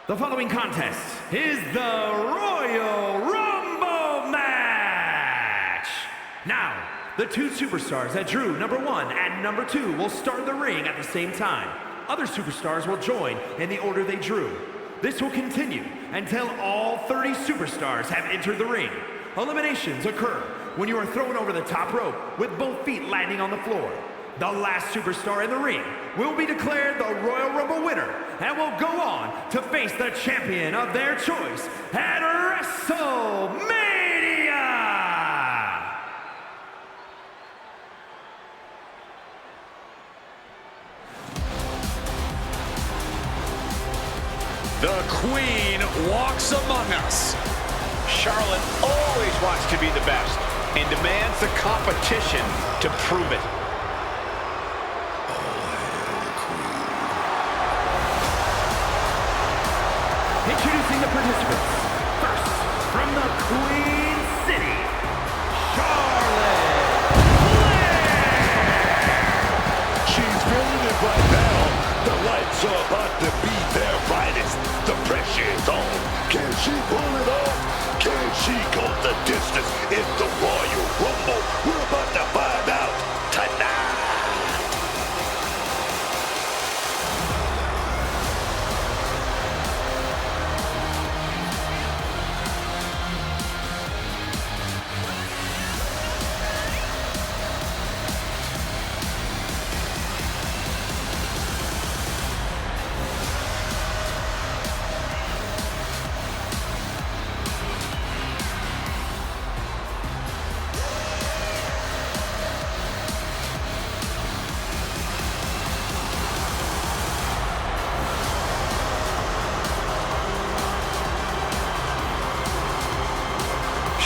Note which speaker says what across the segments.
Speaker 1: The following contest is the Royal Rumble match. Now, the two superstars that drew number 1 and number 2 will start the ring at the same time. Other superstars will join in the order they drew. This will continue until all 30 superstars have entered the ring. Eliminations occur when you are thrown over the top rope with both feet landing on the floor. The last superstar in the ring will be declared the Royal Rumble winner and will go on to face the champion of their choice at WrestleMania!
Speaker 2: The Queen walks among us.
Speaker 3: Charlotte always wants to be the best and demands the competition to prove it.
Speaker 1: Introducing the participants. First, from the Queen City, Charlotte Flair!
Speaker 4: She's feeling it right now. The lights are about to be their brightest. The pressure is on. Can she pull it off? Can she go the distance in the Royal Rumble? We're about to find out tonight.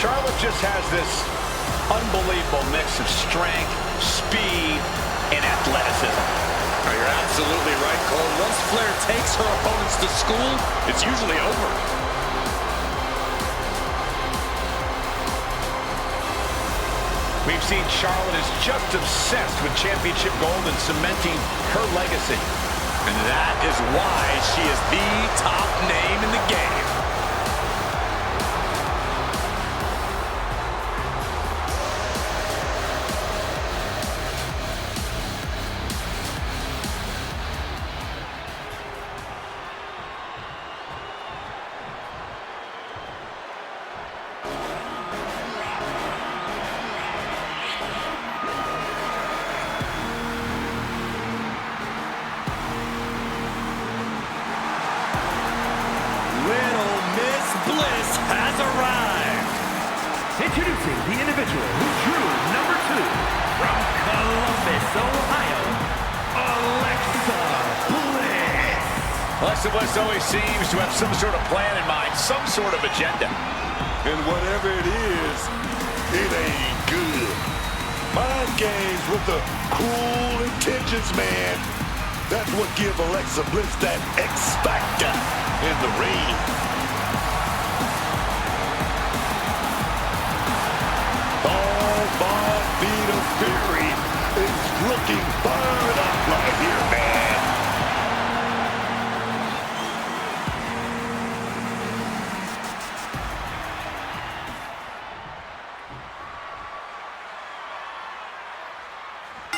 Speaker 3: Charlotte just has this unbelievable mix of strength, speed, and athleticism.
Speaker 2: You're absolutely right, Cole. Once Flair takes her opponents to school, it's usually over.
Speaker 3: We've seen Charlotte is just obsessed with championship gold and cementing her legacy.
Speaker 2: And that is why she is the top name in the game.
Speaker 1: Has arrived. Introducing the individual who drew number 2 from Columbus, Ohio, Alexa Bliss.
Speaker 3: Alexa Bliss always seems to have some sort of plan in mind, some sort of agenda.
Speaker 4: And whatever it is, it ain't good. Mind games with the cruel intentions, man. That's what give Alexa Bliss that X factor in the ring. Beat of Fury is looking fired up right here, man.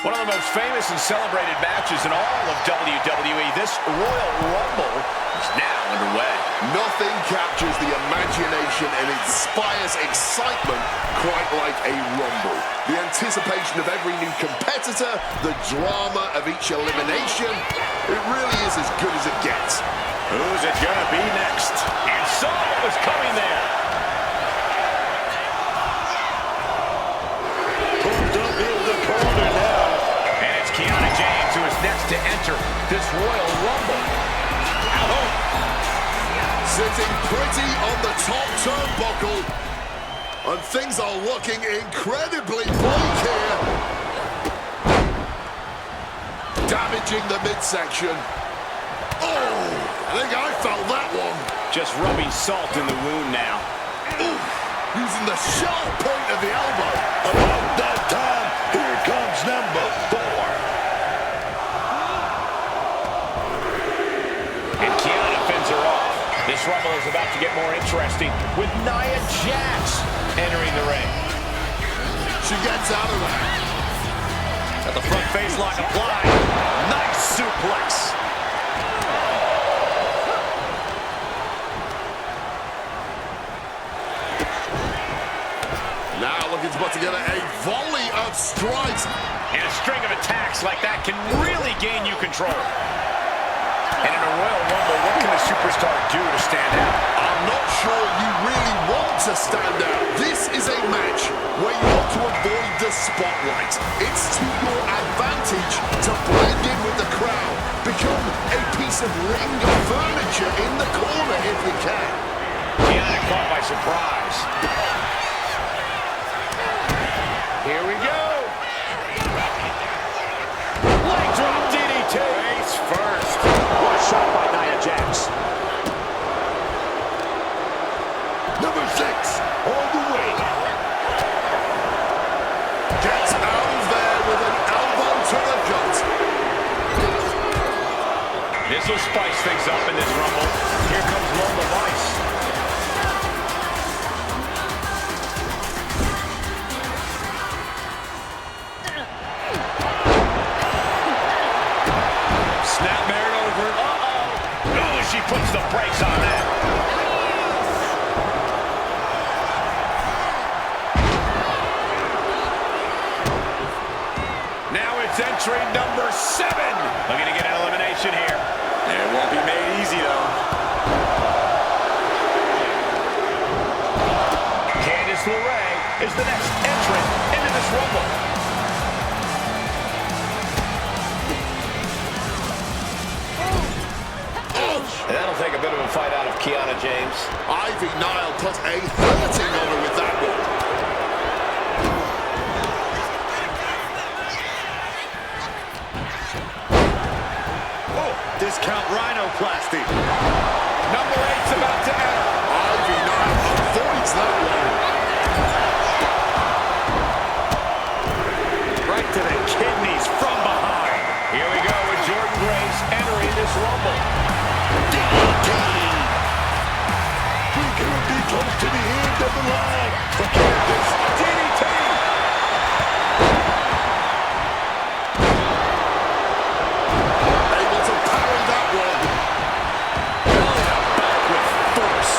Speaker 3: One of the most famous and celebrated matches in all of WWE, this Royal Rumble is now underway.
Speaker 5: Nothing captures the imagination and inspires excitement quite like a Rumble. The anticipation of every new competitor, the drama of each elimination, it really is as good as it gets.
Speaker 3: Who's it gonna be next? And someone was coming there.
Speaker 4: Pulled up in the corner now.
Speaker 3: And it's Kiana James who is next to enter this Royal Rumble.
Speaker 5: Sitting pretty on the top turnbuckle. And things are looking incredibly bleak here. Damaging the midsection. Oh, I think I felt that one.
Speaker 3: Just rubbing salt in the wound now.
Speaker 5: Ooh, using the sharp point of the elbow.
Speaker 4: About that time, here comes number 4.
Speaker 3: And Kiana fends her off. is about to get more interesting with Nia Jax entering the ring.
Speaker 5: She gets out of that.
Speaker 2: At the front face lock applied. Nice suplex.
Speaker 5: Now looking to put together a volley of strikes.
Speaker 3: And a string of attacks like that can really gain you control. And in a Royal Rumble, what can a superstar do to stand out?
Speaker 5: I'm not sure you really want to stand out. This is a match where you want to avoid the spotlight. It's to your advantage to blend in with the crowd. Become a piece of ring furniture in the corner if you can.
Speaker 3: Kiana caught by surprise. Here we go. Leg drop DDT. Face first. What a shot by Nia Jax.
Speaker 4: Number 6, all the way.
Speaker 5: Gets out of there with an elbow to the gut.
Speaker 3: This will spice things up in this Rumble. Here comes Lola Vice. Snapmare over. Uh-oh. Oh, she puts the brakes on that. Now it's entry number 7. Looking to get an elimination here.
Speaker 2: It won't be made easy, though.
Speaker 3: Candice LeRae is the next entrant into this Rumble. That'll take a bit of a fight out of Kiana James.
Speaker 5: Ivy Nile put a hurting on her with that one.
Speaker 2: Discount rhinoplasty.
Speaker 3: Number 8's about to enter.
Speaker 5: Ivy Nile avoids that one.
Speaker 3: Right to the kidneys from behind. Here we go with Jordan Grace entering this Rumble.
Speaker 4: We could be close to the end of the line. But Candice,
Speaker 3: DDT.
Speaker 5: Able to parry that one.
Speaker 3: Back with force.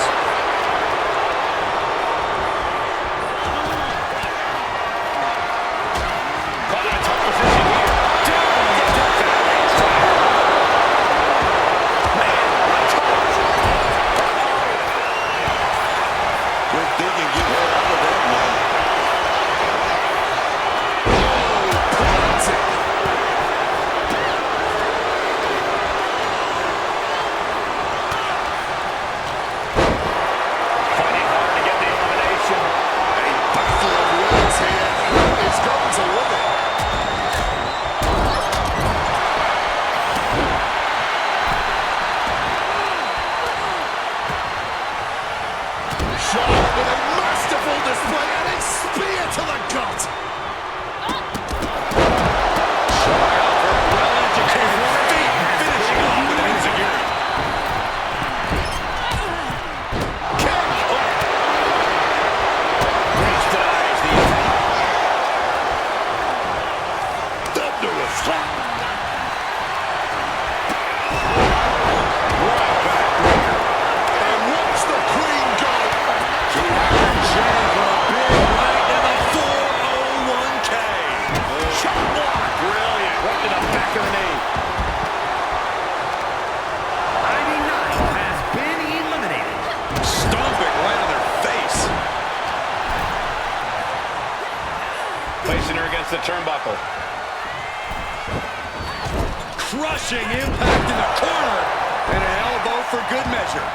Speaker 3: Caught in a tough position here.
Speaker 4: quick thinking, get her out of that one.
Speaker 3: Fighting hard to get the elimination.
Speaker 5: A battle of words here. Who is going to win it? Charlotte with a masterful display and a spear to the gut.
Speaker 3: Well-educated feet, finishing off with an insecurity. Kick. Grace denies the attack.
Speaker 4: Thunderous slap.
Speaker 3: Right backbreaker.
Speaker 5: And watch the queen go.
Speaker 3: Shot block. Brilliant. Right to the back of the knee.
Speaker 1: Ivy Nile has been eliminated.
Speaker 2: Stomping right on their face.
Speaker 3: Placing her against the turnbuckle.
Speaker 2: Crushing impact in the corner. And an elbow for good measure.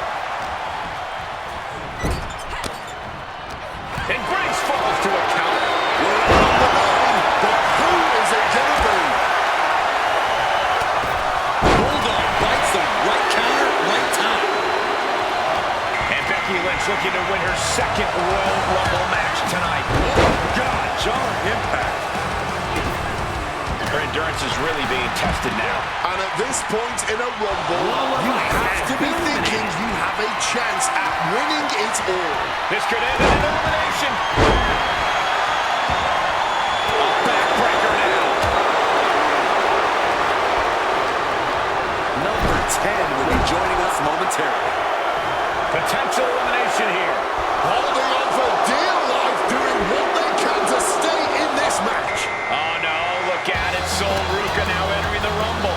Speaker 3: And Grace falls to a counter.
Speaker 5: We're on the line, but who is it going to be?
Speaker 2: Bulldog bites the right counter, right time.
Speaker 3: And Becky Lynch looking to win her second Royal Rumble match tonight.
Speaker 2: Oh, God, jarring impact.
Speaker 3: Her endurance is really being tested now.
Speaker 5: And at this point in a Rumble, you have to be thinking you have a chance at winning it all.
Speaker 3: This could end in an elimination. A backbreaker now.
Speaker 2: Number 10 will be joining us momentarily.
Speaker 3: Potential elimination here.
Speaker 5: Holding on for dear life, doing what they can to stay in this match.
Speaker 3: Oh no, look at it. Sol Ruca now entering the Rumble.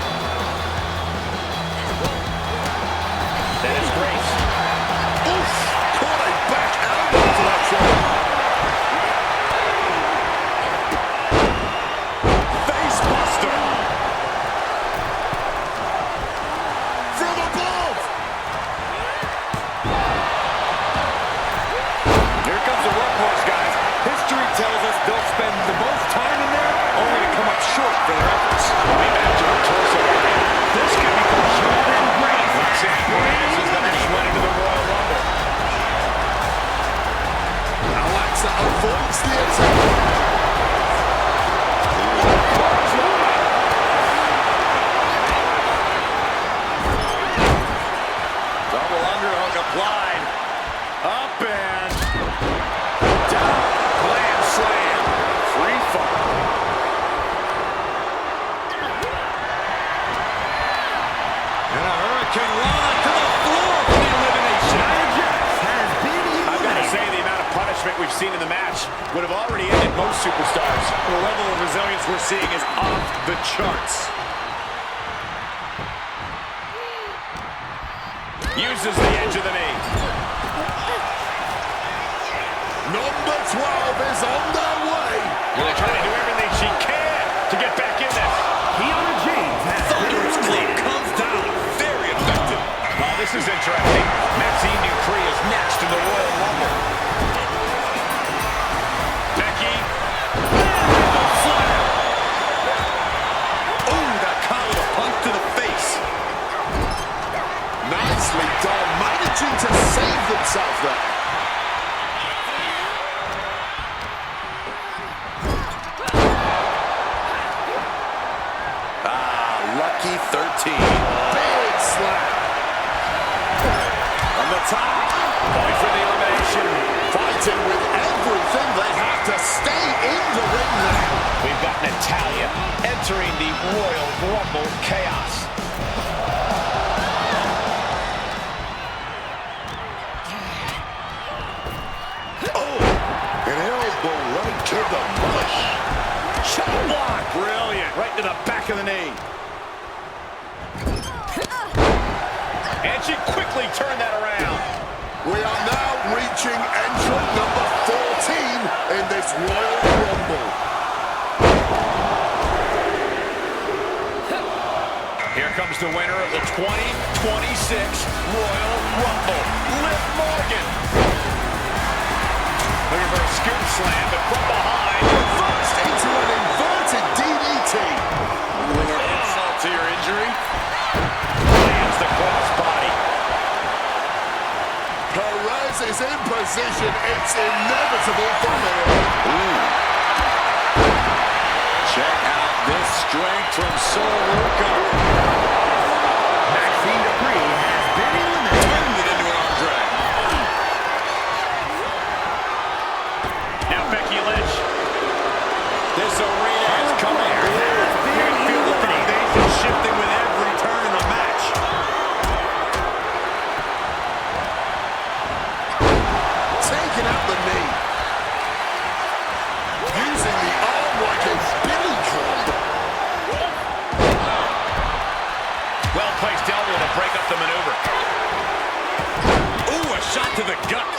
Speaker 3: That is Grace.
Speaker 5: Oof! Caught a back elbow to that shoulder. Face buster. From above.
Speaker 3: Here comes the workhorse, guys. History tells us they'll spend the most time in there, only to come up short for their efforts. We imagine a torso area. This could become short and great. Example is the next one into the Royal Rumble.
Speaker 5: Alexa avoids the attack.
Speaker 3: Double underhook applied. Up and down. Glam slam. Free fall. And a hurricane run to the floor for the elimination. I've got to say, the amount of punishment we've seen in the match would have already ended most superstars. The level of resilience we're seeing is off the charts. Uses the edge of the knee.
Speaker 5: Number 12 is on their way.
Speaker 3: Really trying to do everything she can to get back in there.
Speaker 1: Kiana James has
Speaker 2: Thunderous Club comes down. Very effective.
Speaker 3: Oh, this is interesting. Maxine Dupree is next in the Royal Rumble. Becky.
Speaker 2: Oh, that collar to punch to the face.
Speaker 5: Nicely done, managing to save themselves there.
Speaker 2: Lucky 13.
Speaker 5: Big slap.
Speaker 3: On the top. Going for the elimination.
Speaker 5: Fighting with everything they have to stay in the ring now.
Speaker 3: We've got Natalya entering the Royal Rumble chaos.
Speaker 5: Oh, an elbow right to the mush.
Speaker 3: Shot block. Brilliant. Right to the back of the knee. And she quickly turned that around.
Speaker 5: We are now reaching entrant number 14 in this Royal Rumble.
Speaker 3: Here comes the winner of the 2026 Royal Rumble, Liv Morgan. Looking for a scoop slam, but from behind.
Speaker 5: Reversed into an inverted DDT.
Speaker 3: More insult to your injury. Lands the crossbody.
Speaker 5: Perez is in position. It's inevitable for him.
Speaker 2: Check out this strength from Sol Ruca.
Speaker 1: Maxine Dupree has been eliminated.
Speaker 2: Turned it into an arm drag.
Speaker 3: Now Becky Lynch. This arena has come unglued. You can feel the foundation shifting with every turn in the match.
Speaker 5: Taking out the knee. Using the arm like a billy club.
Speaker 3: Well-placed elbow to break up the maneuver. Ooh, a shot to the gut.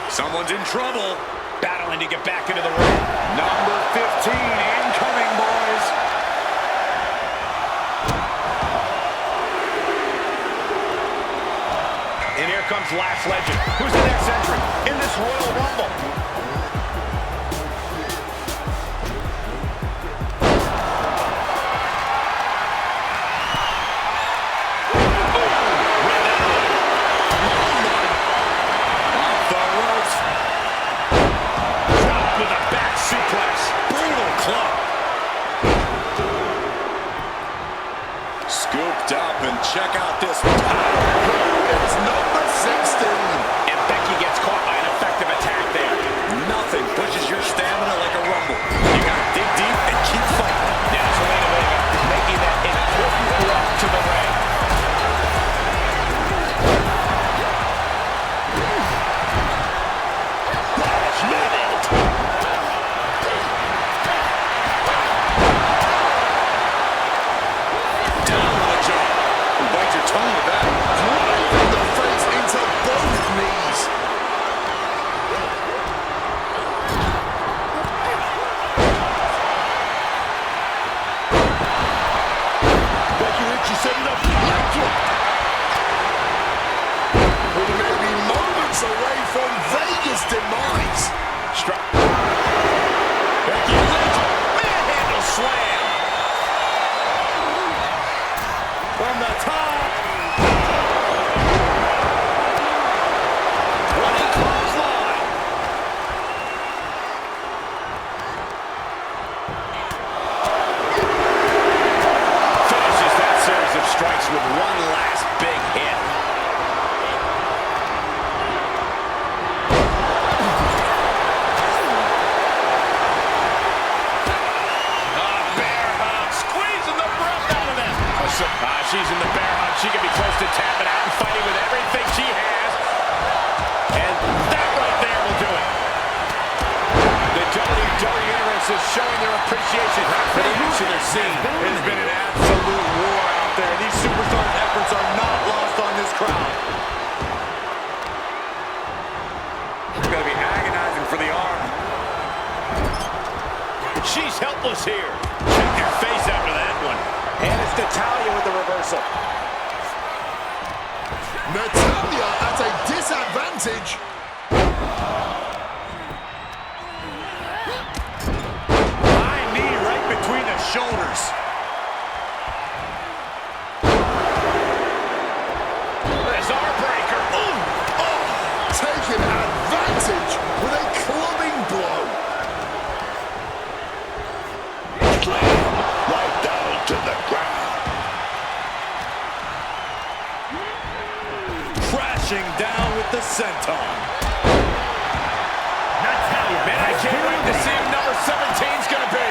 Speaker 3: Someone's in trouble. Battling to get back into the ring. Number 15 incoming, boys. And here comes Last Legend. Who's the next entrant in this Royal Rumble? Off the ropes.
Speaker 2: check out this power.
Speaker 5: It's number 16.
Speaker 3: And Becky gets caught by an effective attack there.
Speaker 2: Nothing pushes your stamina like a rumble. You gotta dig deep and keep fighting.
Speaker 3: Now Zelina Vega making that important walk to the ring.
Speaker 2: Down with a jab. Bite your tongue with that.
Speaker 5: Driving the face into both knees.
Speaker 4: Becky Lynch, you setting up. Leg drop.
Speaker 5: We may be moments away from Vega's demise.
Speaker 3: Becky Lynch, manhandle slam. From the top. Running clothesline. Finishes that series of strikes with one last big hit. Bear hug, squeezing the breath out of him. She's in the bear hug. She could be close to tapping out and fighting with everything she has. And that right there will do it. The WWE Universe is showing their appreciation for the action they're seeing. It has been an absolute war out there. These superstars' efforts are not lost on this crowd. It's going to be agonizing for the arm. She's helpless here. Check your face after that one. And it's Natalya with the reversal.
Speaker 5: Natalya at a disadvantage.
Speaker 3: High knee right between the shoulders. There's our breaker. Ooh.
Speaker 5: Taking advantage with a clubbing blow.
Speaker 4: Slam right down to the ground.
Speaker 2: Crashing down with the senton.
Speaker 3: Man, I can't wait to see who number 17's gonna be.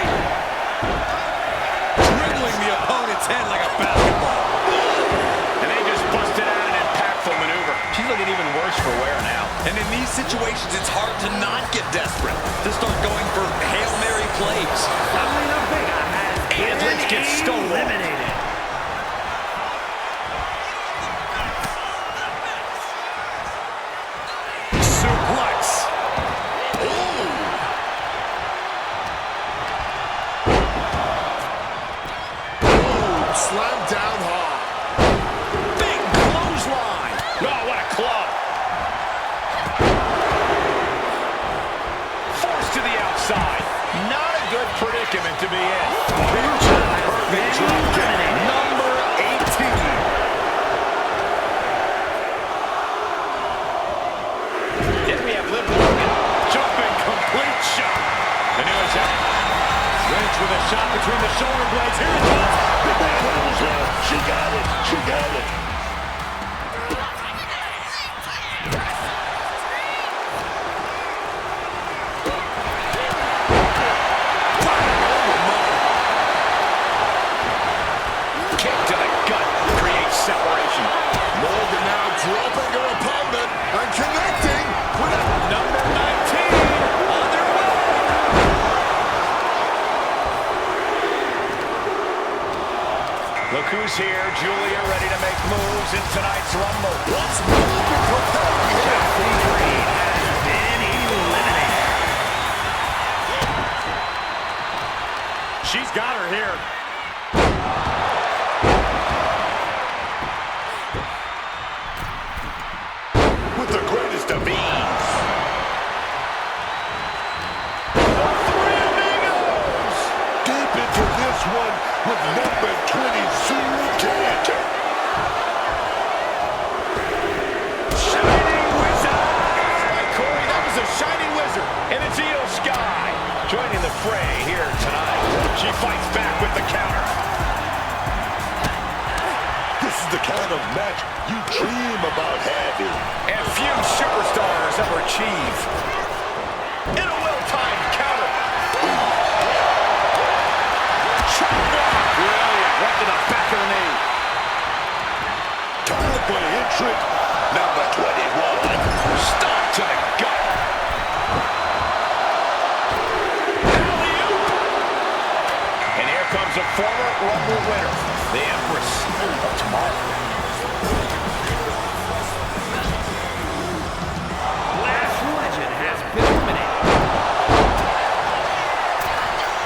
Speaker 2: Dribbling the opponent's head like a basketball.
Speaker 3: And they just busted out an impactful maneuver. She's looking even worse for wear now.
Speaker 2: And in these situations, it's hard to not get desperate. To start going for Hail Mary plays.
Speaker 1: Zelina Vega has
Speaker 3: And Lynch gets stolen.
Speaker 1: eliminated.
Speaker 2: Suplex.
Speaker 5: Slam down hard.
Speaker 3: Big clothesline. Oh, what a club. Forced to the outside. Not a good predicament to be in. Perfect drop kick. Number 18. Then we have Liv Morgan. Jumping complete shot. The new attack. Lynch with a shot between the shoulder blades. Here it comes.
Speaker 4: She got it. She got it.
Speaker 3: Kick to the gut creates separation.
Speaker 5: Morgan now dropping her opponent and connecting with a
Speaker 3: Number 19 on their way. Look who's here. Julia ready to make moves in tonight's Rumble.
Speaker 5: What's Morgan preparing here?
Speaker 1: Green has been eliminated.
Speaker 3: She's got her here.
Speaker 4: With the greatest of ease. Deep into this one with number 20, Gunther.
Speaker 3: Shining Wizard. Right, Corey, that was a Shining Wizard. And it's Io Sky joining the fray here tonight. She fights back with the counter.
Speaker 4: This is the kind of match you dream about having.
Speaker 3: And few superstars ever achieve. In a well-timed counter. Chop block. Brilliant. Right to the back of the knee.
Speaker 4: Time for entrant number 21.
Speaker 3: Stop to the gut. Alley-oop. And here comes a former Rumble winner, the Empress of Tomorrow.
Speaker 1: Last legend has been eliminated.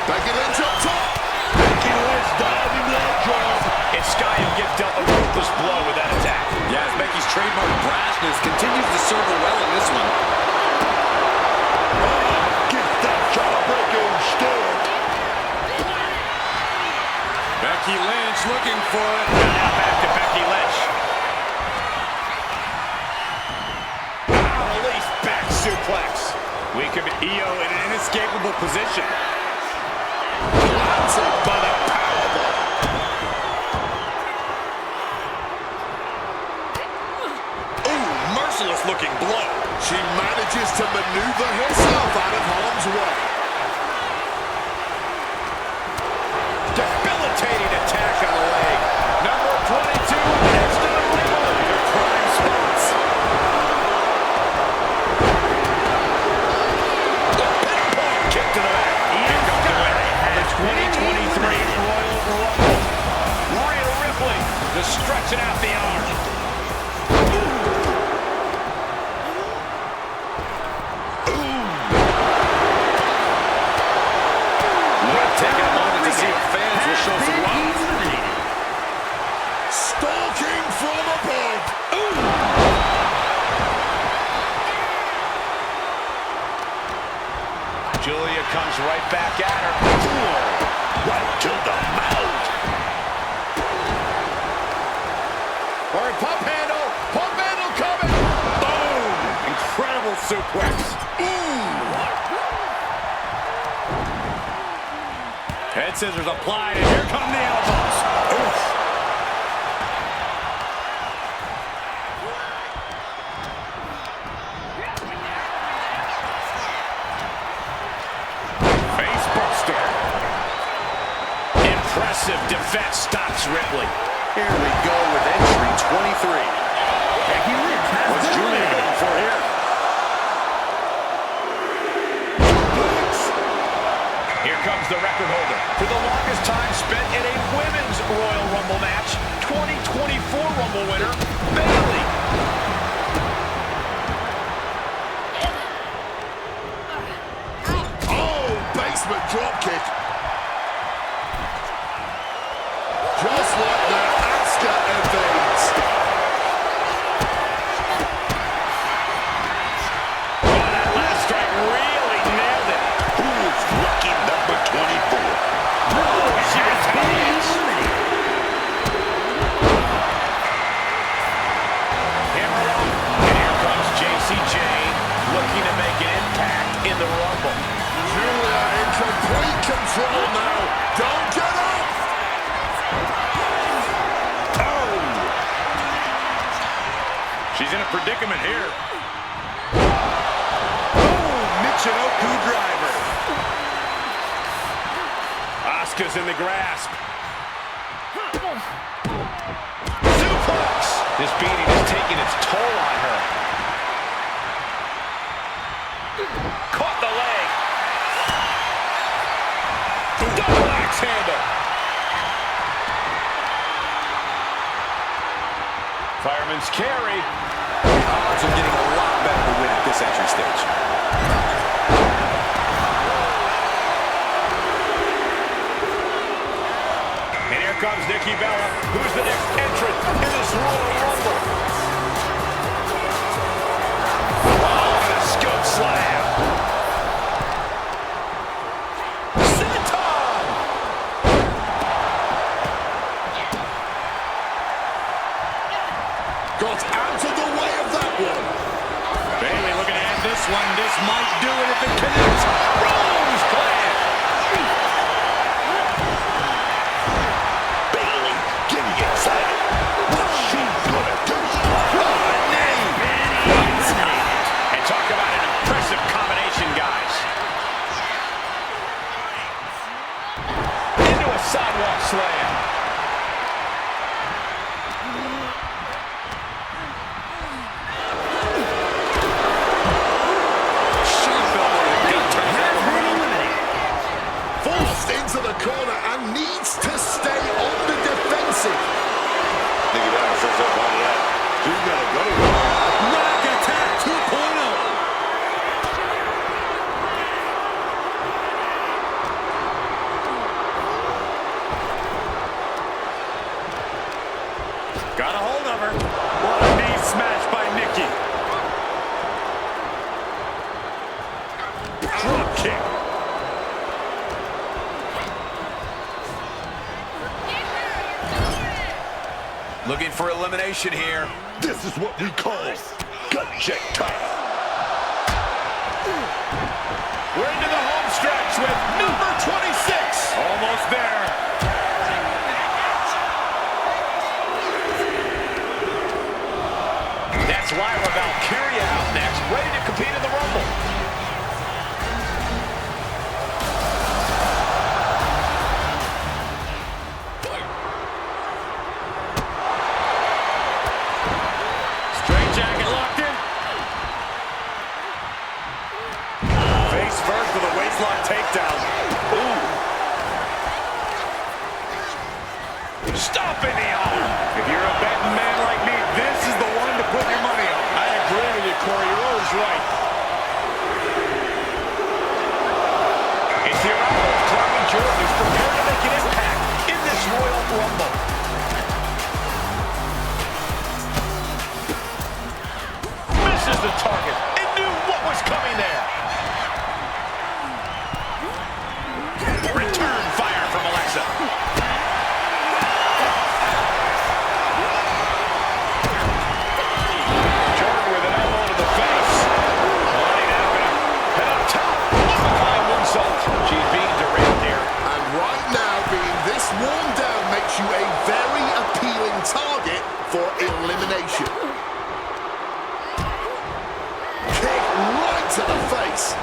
Speaker 5: Becky Lynch up top.
Speaker 4: Becky Lynch diving leg drop.
Speaker 3: And Sky will get dealt a ruthless blow with that attack.
Speaker 2: Yeah, as Becky's trademark brashness continues to serve her well in this one.
Speaker 4: Get that jawbreaker instead.
Speaker 2: Becky Lynch looking for it.
Speaker 3: And now back to Becky Lynch. Release back suplex. We could be EO in an inescapable position. Planted by the powerbomb. Ooh, merciless looking blow.
Speaker 5: She manages to maneuver herself out of harm's way.
Speaker 3: Debilitating attack on the leg. Number 22 next to the ring. Their prime spots. The pinpoint kick to the back. Here comes the winner. The 2023 Royal Rumble. Rhea Ripley just stretching out the arm. Taking a moment to see if fans will show some love.
Speaker 5: Stalking from above.
Speaker 3: Julia comes right back at her.
Speaker 4: Right to the mouth.
Speaker 3: All right, pump handle coming. Boom! Incredible suplex. Head scissors applied, and here come the elbows. Oof. Face buster. Impressive defense stops Ripley.
Speaker 2: Here we go with entry 23.
Speaker 1: Becky Lynch has
Speaker 2: What's
Speaker 1: been
Speaker 2: Julia
Speaker 1: eliminated.
Speaker 2: going for here?
Speaker 3: Here comes the record holder for the longest time spent in a women's Royal Rumble match. 2024 Rumble winner, Bayley.
Speaker 5: Oh, basement dropkick. Just like that, Asuka evades.
Speaker 3: Oh, that last strike really nailed it.
Speaker 4: Who is lucky number 24?
Speaker 3: She retaliates. Hammer up. And here comes JCJ looking to make an impact in the Rumble.
Speaker 5: Julia in complete control now. Don't get up.
Speaker 3: She's in a predicament here.
Speaker 2: Michinoku driver.
Speaker 3: Asuka's in the grasp. Suplex! This beating is taking its toll on her. Caught the leg. Double axe handle. Fireman's carry.
Speaker 2: Odds are getting a lot better to win at this entry stage.
Speaker 3: And here comes Nikki Bella, who's the next entrant in this Royal Rumble. Oh, and a scoop slam. Senton!
Speaker 5: Got out of the way of that one.
Speaker 3: Bayley looking to end this one. This might do it if it connects. Rose Clan.
Speaker 4: Bayley getting excited. What
Speaker 2: Sidewalk slam.
Speaker 5: Forced into the corner and needs to stay on the defensive.
Speaker 4: Nicky Bella says up on that. He's got to go.
Speaker 3: Knock attack 2.0. Got a hold of her. What a knee smash by Nikki. Drop kick.
Speaker 2: Looking for elimination here.
Speaker 4: This is what we call gut check time.
Speaker 2: We're into the home stretch with number 26.
Speaker 3: Almost there.
Speaker 2: That's Lyra Valkyria out next, ready to compete in the Rumble.
Speaker 3: Straight jacket locked in. Face first with a waistlock takedown. Ooh. Stop in the arm. If you're a betting man like me, this is the one to put your money on. I agree with you, Corey. You're always right. It's the arrival of Clown Jordan, who's prepared to make an impact in this Royal Rumble. Misses the target and knew what was coming there. Return fire from Alexa. Jordan with an elbow to the face. Right now, head up top. Behind moonsault. She's being derailed here.
Speaker 5: And right now, being this worn down makes you a very appealing target for elimination. Kick right to the face.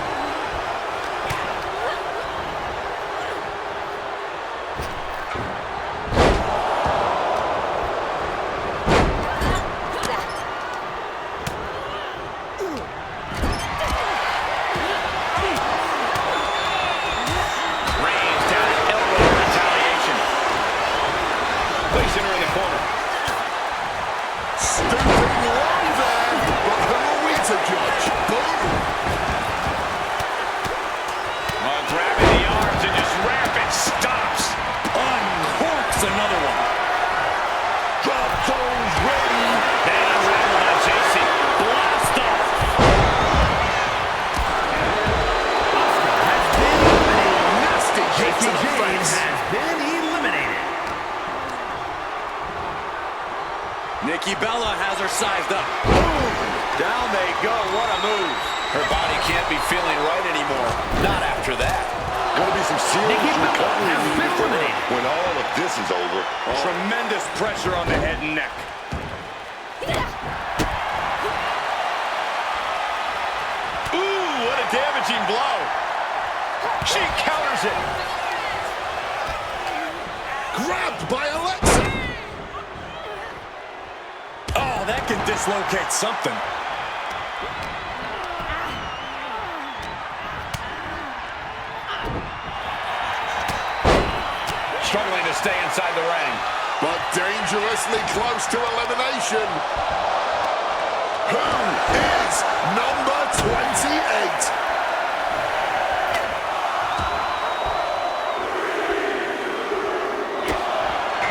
Speaker 2: Raised down an elbow in retaliation. Placing her in the corner.
Speaker 5: Stooping low there, but who are we to judge? Boom.
Speaker 2: Grabbing the arms and just rapid stops.
Speaker 3: Uncorks another one.
Speaker 4: Drop zones ready.
Speaker 2: And unraveled on JC. Blast off.
Speaker 5: Nasty kick to the face.
Speaker 1: has been eliminated.
Speaker 3: Nikki Bella has her sized up. Boom! Down they go. What a move.
Speaker 2: Her body can't be feeling right anymore. Not after that.
Speaker 4: Gonna be some serious
Speaker 1: Nikki Bella
Speaker 4: recovery
Speaker 1: has been
Speaker 4: needed for her
Speaker 1: eliminated.
Speaker 4: when all of this is over.
Speaker 3: Tremendous pressure on the head and neck. Ooh, what a damaging blow. She counters it.
Speaker 5: Grabbed by Alexa.
Speaker 3: Oh, that can dislocate something.
Speaker 2: Struggling to stay inside the ring.
Speaker 5: But dangerously close to elimination. Who is number 28?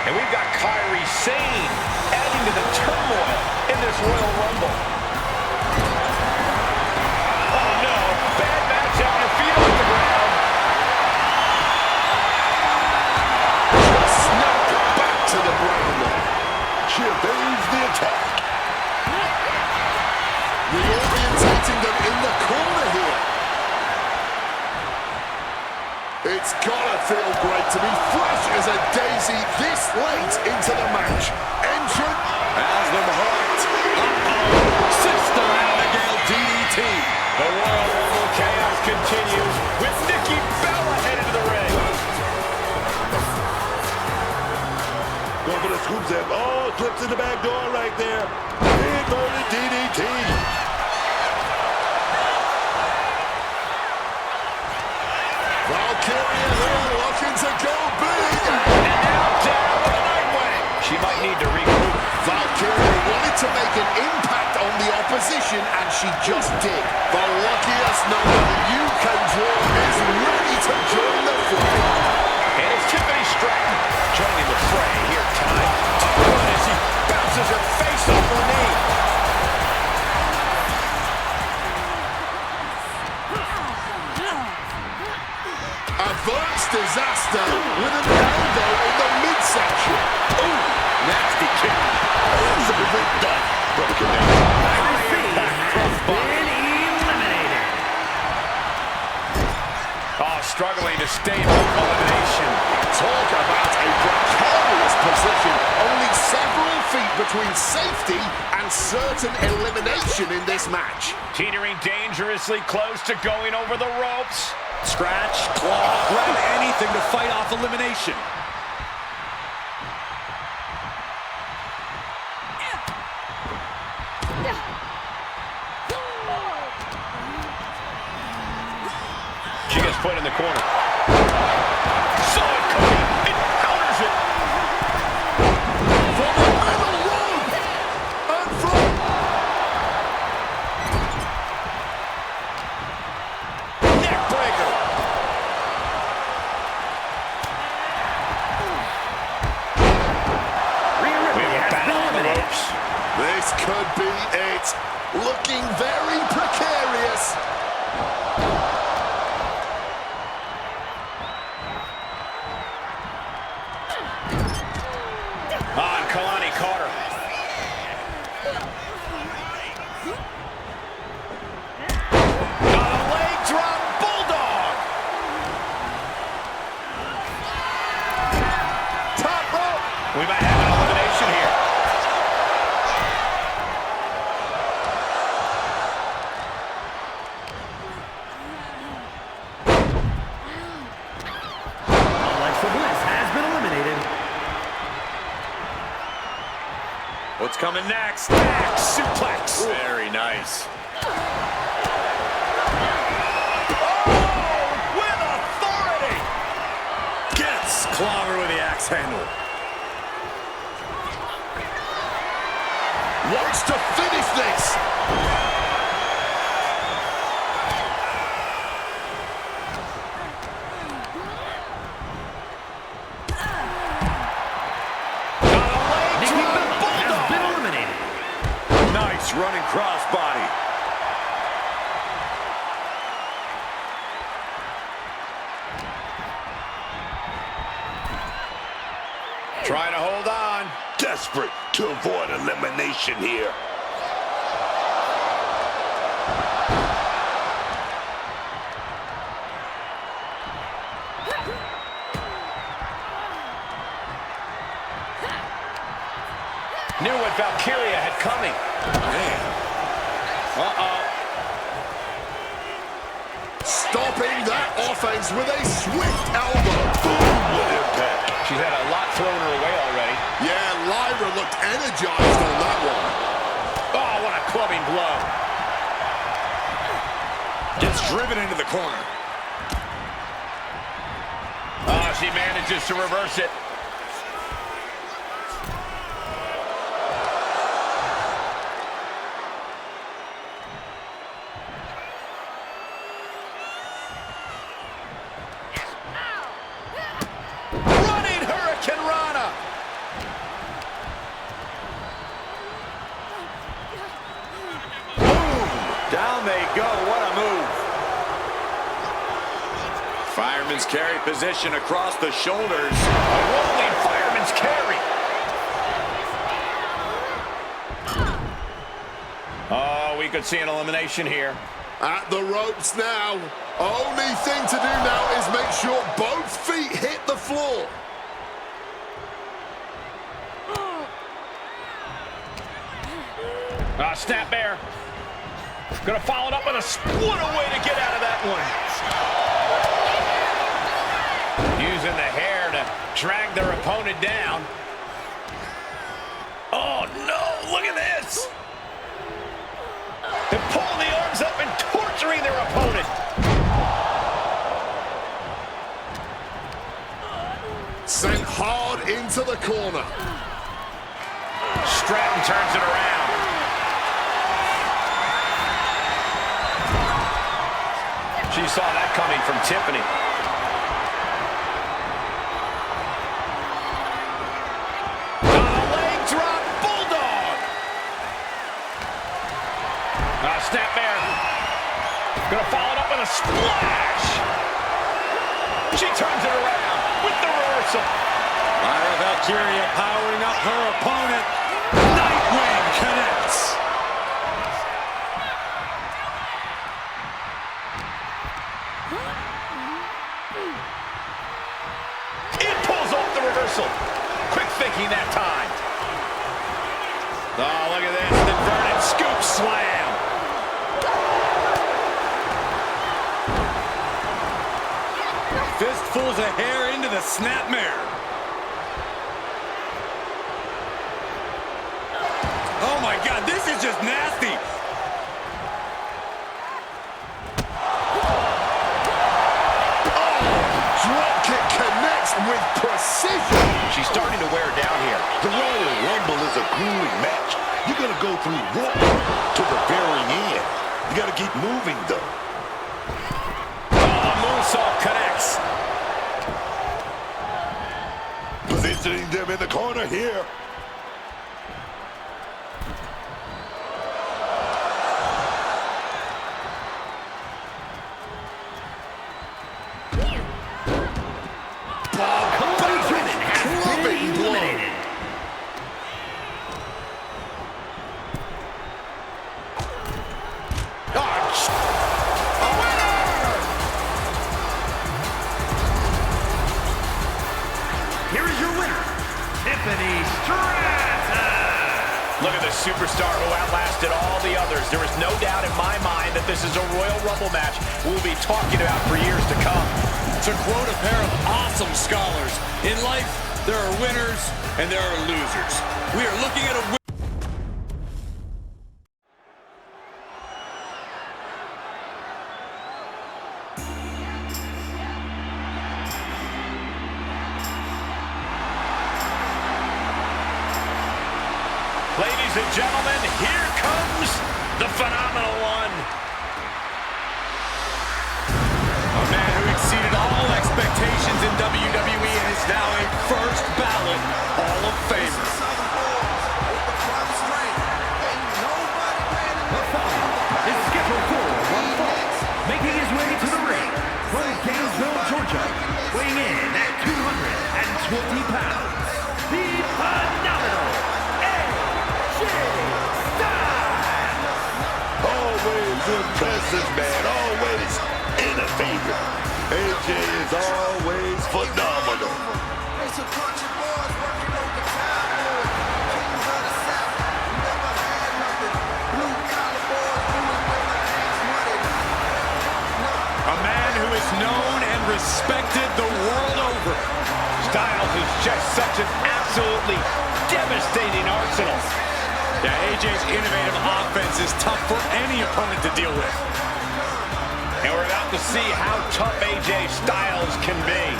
Speaker 2: And we've got Kyrie Sane adding to the turmoil in this Royal Rumble. Oh no, bad match out. Your feet off the ground.
Speaker 5: Just snapped back to the ground there.
Speaker 4: She evades the attack.
Speaker 5: Reorientating them in the corner here. It's gotta feel great to be fresh as a daisy this late into the match. Entrant
Speaker 3: Has them hooked. Uh-oh. Sister Abigail DDT.
Speaker 2: The Royal Rumble chaos continues with Nikki Bella headed to the ring.
Speaker 4: flips in the back door right there. Inverted DDT. Valkyria here looking to go big.
Speaker 3: And now down with a nightwing. She might need to regroup.
Speaker 5: Valkyria wanted to make an impact on the opposition, and she just did. The luckiest number the UK draw is ready to join the fray.
Speaker 3: And it's Tiffany Stratton joining the fray here tonight. Oh, as she bounces her face off her knee.
Speaker 5: Averts disaster with an elbow in the midsection.
Speaker 3: Ooh, nasty kick.
Speaker 4: Elizabeth Duck broken down.
Speaker 1: Been eliminated.
Speaker 3: Oh, struggling to stay in elimination.
Speaker 5: Talk about a precarious position. Only several feet between safety and certain elimination in this match.
Speaker 3: Teetering dangerously close to going over the ropes. Scratch, claw, grab anything to fight off elimination. She gets put in the corner. Saw it coming. It counters it.
Speaker 5: From the middle rope. And from...
Speaker 3: Neck breaker. We have a battle on the ropes.
Speaker 5: This could be it. Looking very precarious.
Speaker 3: Kalani Carter. Got a leg drop bulldog. Top rope. We might have an elimination here.
Speaker 1: Alexa Bliss has been eliminated.
Speaker 3: What's coming next? Back suplex. Very nice. Oh, with authority. Gets clobber with the axe handle.
Speaker 5: Wants to finish this.
Speaker 3: Running crossbody. Trying to hold on.
Speaker 4: Desperate to avoid elimination here.
Speaker 3: Knew what Valkyria had coming. Man. Uh-oh.
Speaker 5: Stopping that offense with a swift elbow.
Speaker 4: Boom with impact.
Speaker 3: She's had a lot thrown her way already.
Speaker 5: Yeah, Lyra looked energized on that one.
Speaker 3: Oh, what a clubbing blow. Gets driven into the corner. Oh, she manages to reverse it.
Speaker 2: Down they go. What a move. Fireman's carry position across the shoulders.
Speaker 3: A rolling fireman's carry. Oh, we could see an elimination here.
Speaker 5: At the ropes now. Only thing to do now is make sure both feet hit the floor.
Speaker 3: Snap bear. Gonna follow it up with a... What a way to get out of that one. Using the hair to drag their opponent down.
Speaker 2: their opponent.
Speaker 5: Sent hard into the corner.
Speaker 2: Stratton turns it around. She saw that coming from Tiffany. Snapmare. Gonna follow it up with a splash. She turns it around with the reversal.
Speaker 3: Myra Valkyria powering up her opponent. Nightwing connects.
Speaker 2: It pulls off the reversal. Quick thinking that time. Oh, look at this. Inverted scoop slam.
Speaker 3: Fistfuls of hair into the snapmare. Oh my God, this is just nasty.
Speaker 5: Oh, drop kick connects with precision.
Speaker 2: She's starting to wear down here.
Speaker 4: The Royal Rumble is a grueling match. You're gonna go through raw to the very end. You gotta keep moving though.
Speaker 2: Moonsault connects.
Speaker 4: Positioning them in the corner here.
Speaker 2: Look at this superstar who outlasted all the others. There is no doubt in my mind that this is a Royal Rumble match we'll be talking about for years to come.
Speaker 3: To quote a pair of awesome scholars, in life, there are winners and there are losers. We are looking at a winner.
Speaker 2: Ladies and gentlemen, here comes the phenomenal one.
Speaker 3: A man who exceeded all expectations in WWE and is now a first ballot Hall of Famer.
Speaker 1: The following is scheduled for one fall, making his way to the ring from Gainesville, Georgia, weighing in at 220 pounds, the phenomenal
Speaker 4: Always impressive, man. Always innovative. AJ is always phenomenal.
Speaker 3: A man who is known and respected the world over.
Speaker 2: Styles is just such an absolutely devastating arsenal.
Speaker 3: Yeah, AJ's innovative offense is tough for any opponent to deal with.
Speaker 2: And we're about to see how tough AJ Styles can be.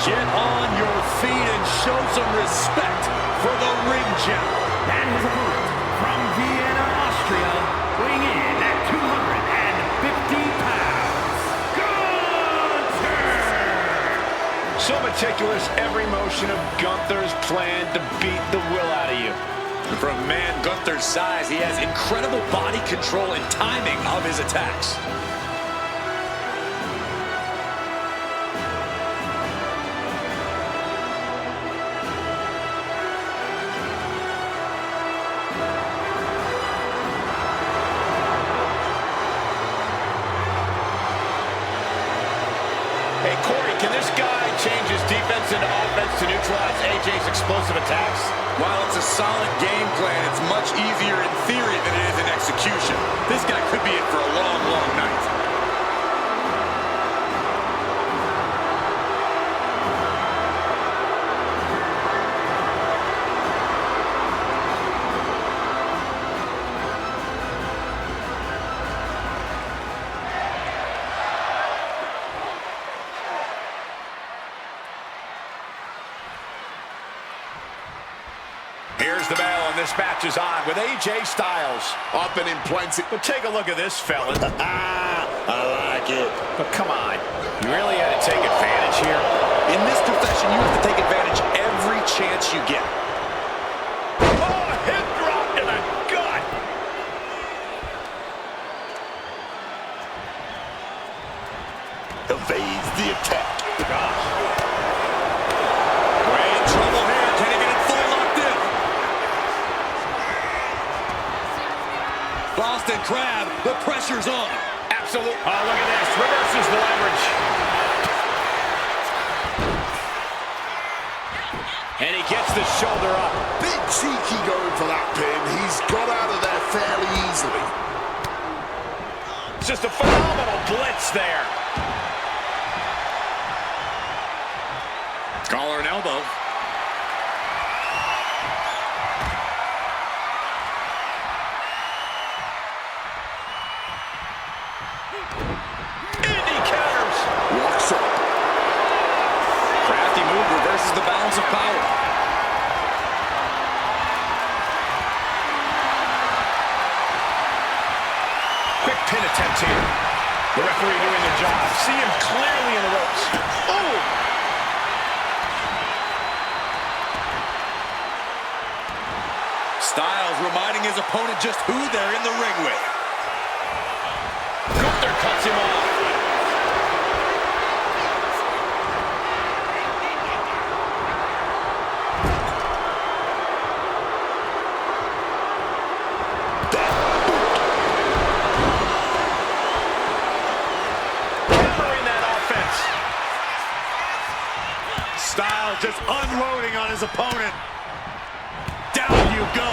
Speaker 3: Get on your feet and show some respect for the ring general.
Speaker 1: And his opponent from Vienna, Austria, weighing in at 250 pounds, Gunther!
Speaker 2: So meticulous, every motion of Gunther's plan to beat the will out of you.
Speaker 3: For a man Gunther's size, he has incredible body control and timing of his attacks.
Speaker 2: Hey, Corey, can this guy change his defense into offense to neutralize AJ's explosive attacks?
Speaker 3: While it's a solid game plan, it's much easier in theory than it is in execution. This guy could be in for a long, long night.
Speaker 2: Here's the bell, and this match is on with AJ Styles.
Speaker 5: I've been in plenty.
Speaker 2: But take a look at this, fellas.
Speaker 4: I like it.
Speaker 2: But come on, you really had to take advantage here?
Speaker 3: In this profession, you have to take advantage every chance you get.
Speaker 2: Oh, hip drop to the gut.
Speaker 4: Evades the attack.
Speaker 2: Gosh.
Speaker 3: We're in trouble here. Can he get it full locked in? Boston Crab, the pressure's on.
Speaker 2: Absolute. Oh, look at this. Reverses the leverage. And he gets the shoulder up.
Speaker 5: Bit cheeky going for that pin. He's got out of there fairly easily.
Speaker 2: It's just a phenomenal blitz there.
Speaker 3: Collar and elbow.
Speaker 2: Indy counters.
Speaker 5: Locks up.
Speaker 3: Crafty move reverses the balance of power.
Speaker 2: Quick pin attempt here. The referee doing their job. See him clearly in the ropes. Oh!
Speaker 3: Styles reminding his opponent just who they're in the ring with.
Speaker 2: Gunther cuts him off. Countering that offense.
Speaker 3: Styles just unloading on his opponent. Down you go.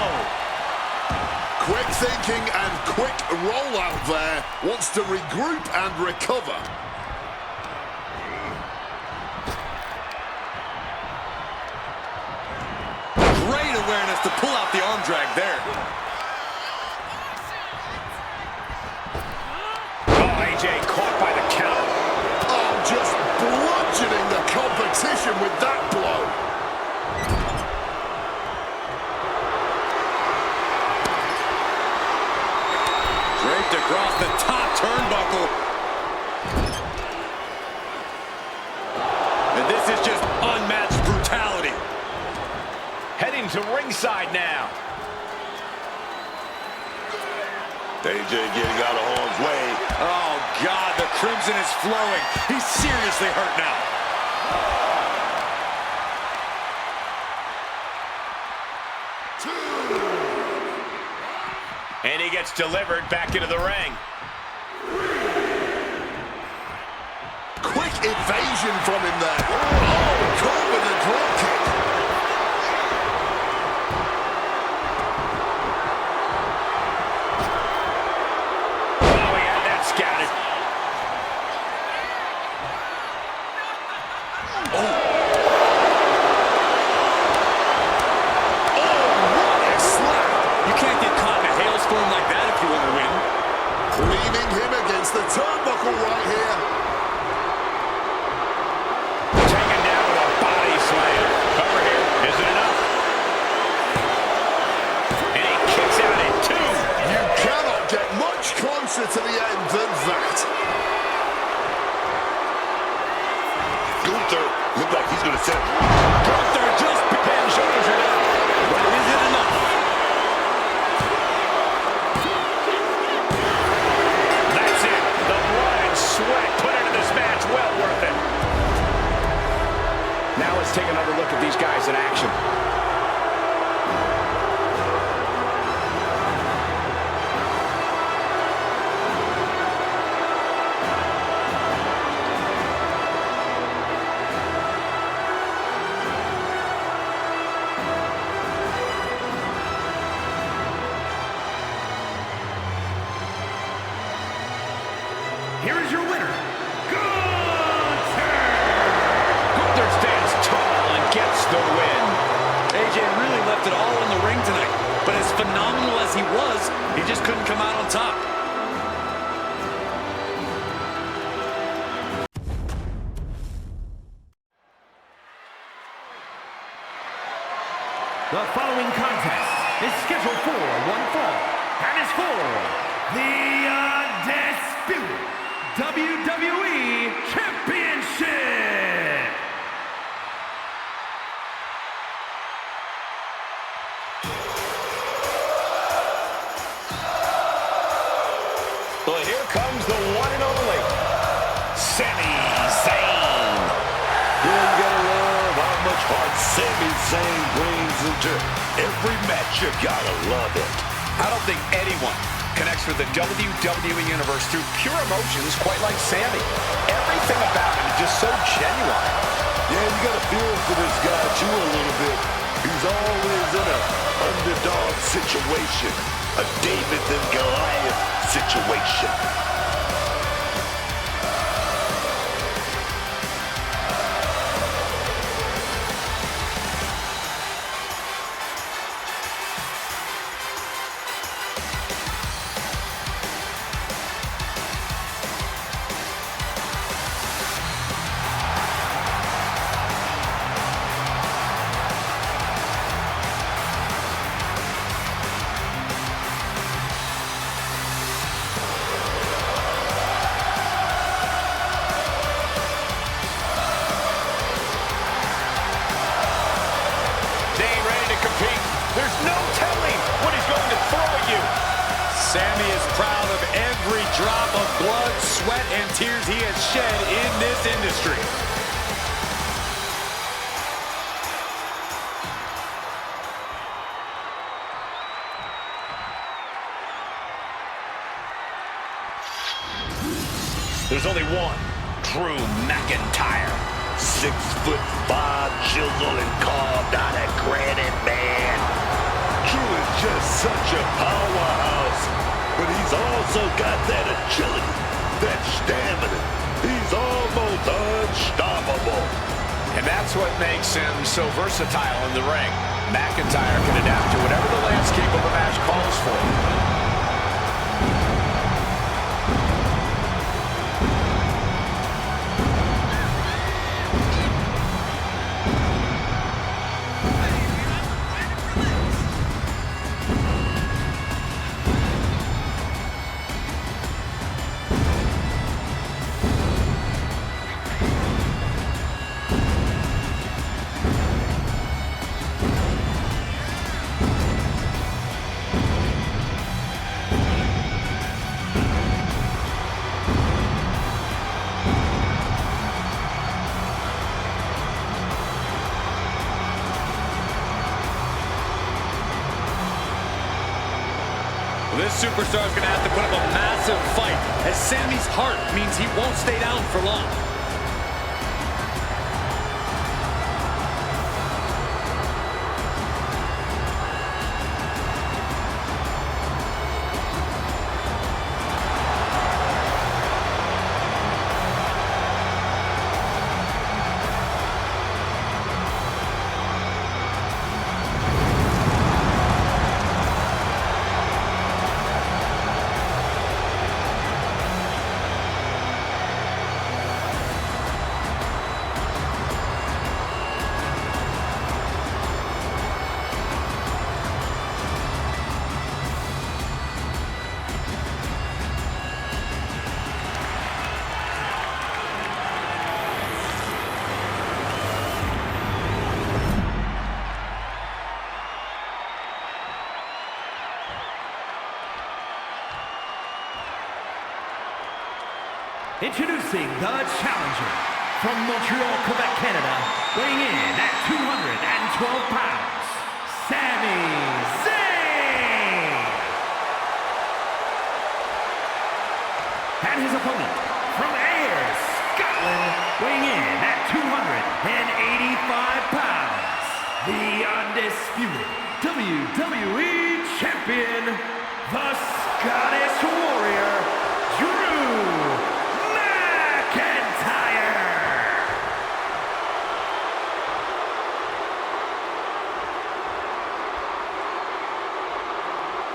Speaker 5: Quick thinking and quick rollout there. Wants to regroup and recover.
Speaker 3: Great awareness to pull out the arm drag there.
Speaker 2: Oh, AJ caught by the counter.
Speaker 5: Oh, just bludgeoning the competition with that blow.
Speaker 3: Draped across the top turnbuckle. And this is just unmatched brutality.
Speaker 2: Heading to ringside now.
Speaker 4: AJ getting out of harm's way.
Speaker 3: Oh, God, the crimson is flowing. He's seriously hurt now.
Speaker 2: And he gets delivered back into the ring.
Speaker 5: Quick evasion from him there. Oh, caught with a drop kick.
Speaker 2: Oh, he had that scouted.
Speaker 5: What a slap.
Speaker 3: You can't get caught in a hailstorm like that if you want to win.
Speaker 5: Leaving him against the turnbuckle right here.
Speaker 2: Taken down with a body slam. Cover here. Is it enough? And he kicks out at 2.
Speaker 5: You cannot get much closer to the end than that.
Speaker 4: Gunther looked like he's going to set.
Speaker 3: Gunther just
Speaker 2: Pin shoulders are down.
Speaker 3: But is it enough?
Speaker 2: That's it. The blood and sweat put into this match. Well worth it. Now let's take another look at these guys in action.
Speaker 1: Here is your winner, Gunther!
Speaker 2: Gunther stands tall and gets the win.
Speaker 3: AJ really left it all in the ring tonight. But as phenomenal as he was, he just couldn't come out on top.
Speaker 1: The following contest is scheduled for one fall and is for the undisputed WWE Championship.
Speaker 2: Well, here comes the one and only Sami Zayn.
Speaker 4: Yeah, you gotta love how much heart Sami Zayn brings into every match. You gotta love it.
Speaker 2: I don't think anyone connects with the WWE Universe through pure emotions quite like Sami. Everything about him is just so genuine.
Speaker 4: Yeah, you gotta feel for this guy too a little bit. He's always in a underdog situation, a David and Goliath situation.
Speaker 2: There's no telling what he's going to throw at you.
Speaker 3: Sami is proud of every drop of blood, sweat, and tears he has shed in this industry.
Speaker 2: There's only one Drew McIntyre.
Speaker 4: 6'5", chiseled and carved out of granite, man. Drew is just such a powerhouse, but he's also got that agility, that stamina. He's almost unstoppable.
Speaker 2: And that's what makes him so versatile in the ring. McIntyre can adapt to whatever the landscape of a match calls for.
Speaker 3: This superstar is going to have to put up a massive fight, as Sami's heart means he won't stay down for long.
Speaker 1: Introducing the challenger from Montreal, Quebec, Canada, weighing in at 212 pounds, Sami Zayn! And his opponent from Ayr, Scotland, weighing in at 285 pounds, the undisputed WWE Champion, the Scottish Warrior, Drew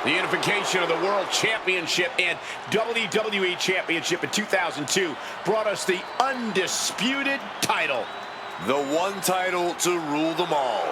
Speaker 2: The unification of the World Championship and WWE Championship in 2002 brought us the undisputed title.
Speaker 4: The one title to rule them all.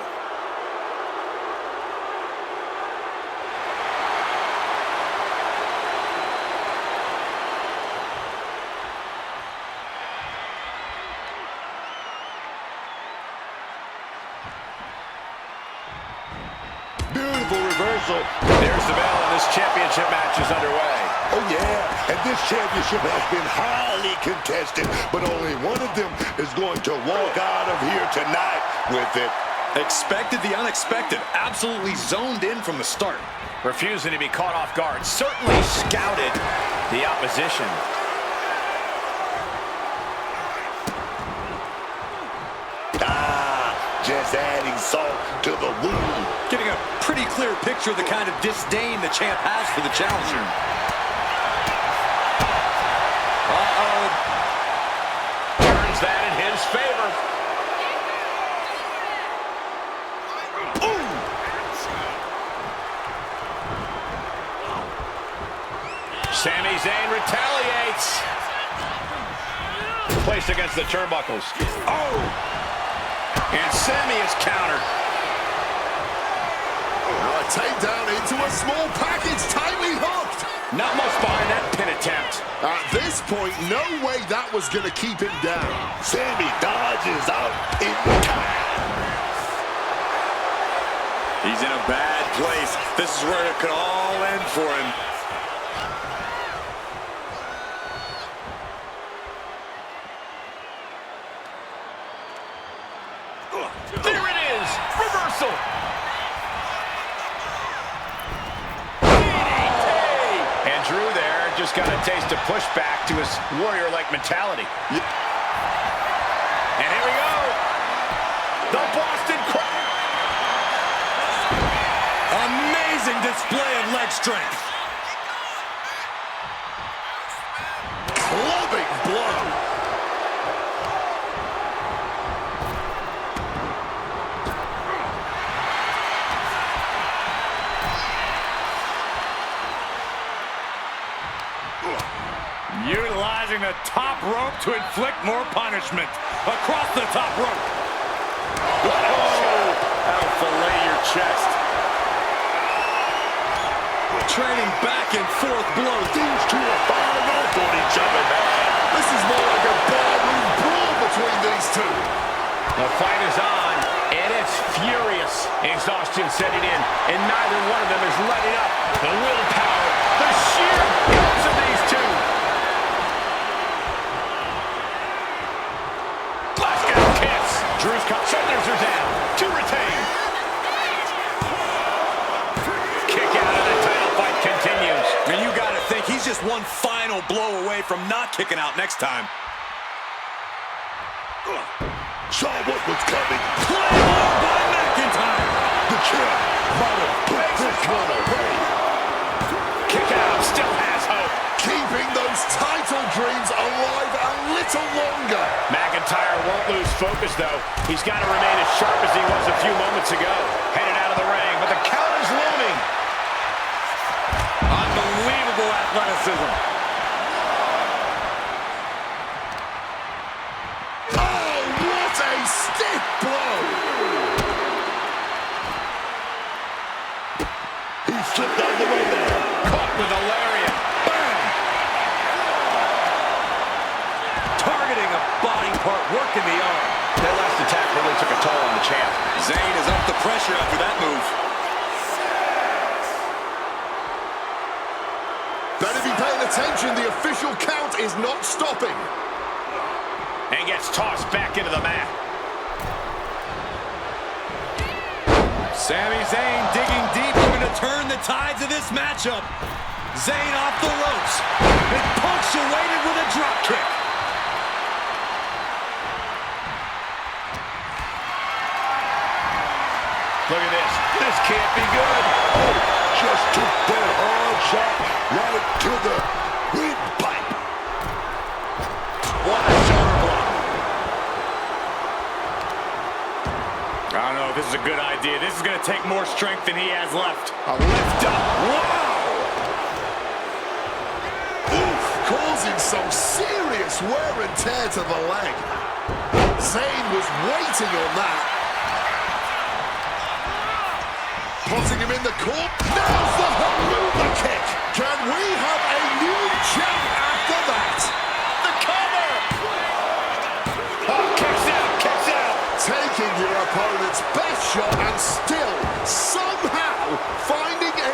Speaker 4: reversal.
Speaker 2: There's the bell, and this championship match is underway.
Speaker 4: Oh, yeah, and this championship has been highly contested, but only one of them is going to walk out of here tonight with it.
Speaker 3: Expected the unexpected. Absolutely zoned in from the start.
Speaker 2: Refusing to be caught off guard. Certainly scouted the opposition.
Speaker 4: Just adding salt to the wound.
Speaker 3: Getting a pretty clear picture of the kind of disdain the champ has for the challenger. Uh-oh.
Speaker 2: Turns that in his favor.
Speaker 4: Ooh.
Speaker 2: Sami Zayn retaliates. Placed against the turnbuckles. Oh! And Sami is countered.
Speaker 5: A takedown into a small package, tightly hooked.
Speaker 2: Not much behind that pin attempt.
Speaker 5: At this point, no way that was going to keep him down.
Speaker 4: Sami dodges out in time.
Speaker 3: He's in a bad place. This is where it could all end for him.
Speaker 2: There it is! Reversal! And Drew there just got a taste of pushback to his warrior-like mentality. And here we go! The Boston Crab!
Speaker 3: Amazing display of leg strength.
Speaker 4: Clubbing blow.
Speaker 3: Utilizing the top rope to inflict more punishment. Across the top rope. Oh! That'll fillet your chest. Trading back and forth blows.
Speaker 4: These two are firing off on each other, man.
Speaker 5: This is more like a barroom brawl between these two.
Speaker 2: The fight is on, and it's furious. Exhaustion setting in, and neither one of them is letting up. The willpower, the sheer guts of these two. Glasgow kicks. Drew's cut. Shoulders are down. To retain. Kick out of the title fight continues.
Speaker 3: And you got to think he's just one final blow away from not kicking out next time.
Speaker 4: Saw what was coming.
Speaker 3: Claymore by McIntyre.
Speaker 4: The champ might have put this one away.
Speaker 2: Kick out. Still has hope.
Speaker 5: Keeping those title dreams alive a little longer.
Speaker 2: McIntyre won't lose focus, though. He's got to remain as sharp as he was a few moments ago. Headed out of the ring, but the count is looming.
Speaker 3: Unbelievable athleticism.
Speaker 5: Oh, what a stiff blow.
Speaker 4: He slipped out of the way there.
Speaker 2: Caught with a lariat.
Speaker 3: Bam! Targeting a body part, working the arm.
Speaker 2: That last attack really took a toll on the champ.
Speaker 3: Zayn is up the pressure after that move.
Speaker 5: Better be paying attention. The official count is not stopping.
Speaker 2: And gets tossed back into the mat.
Speaker 3: Sami Zayn digging deep, looking to turn the tides of this matchup. Zayn off the ropes. And punctuated with a drop kick.
Speaker 2: Look at this. This can't be good.
Speaker 4: Oh, just took that hard shot right to the windpipe.
Speaker 3: What a shoulder block. I don't know if this is a good idea. This is going to take more strength than he has left.
Speaker 2: A lift up.
Speaker 3: Wow!
Speaker 5: Oof, causing some serious wear and tear to the leg. Zayn was waiting on that. Putting him in the court. Now's the Haruba kick. Can we have a new champ after that?
Speaker 2: The cover. Oh, kicks out, kicks out.
Speaker 5: Taking your opponent's best shot and still somehow finding a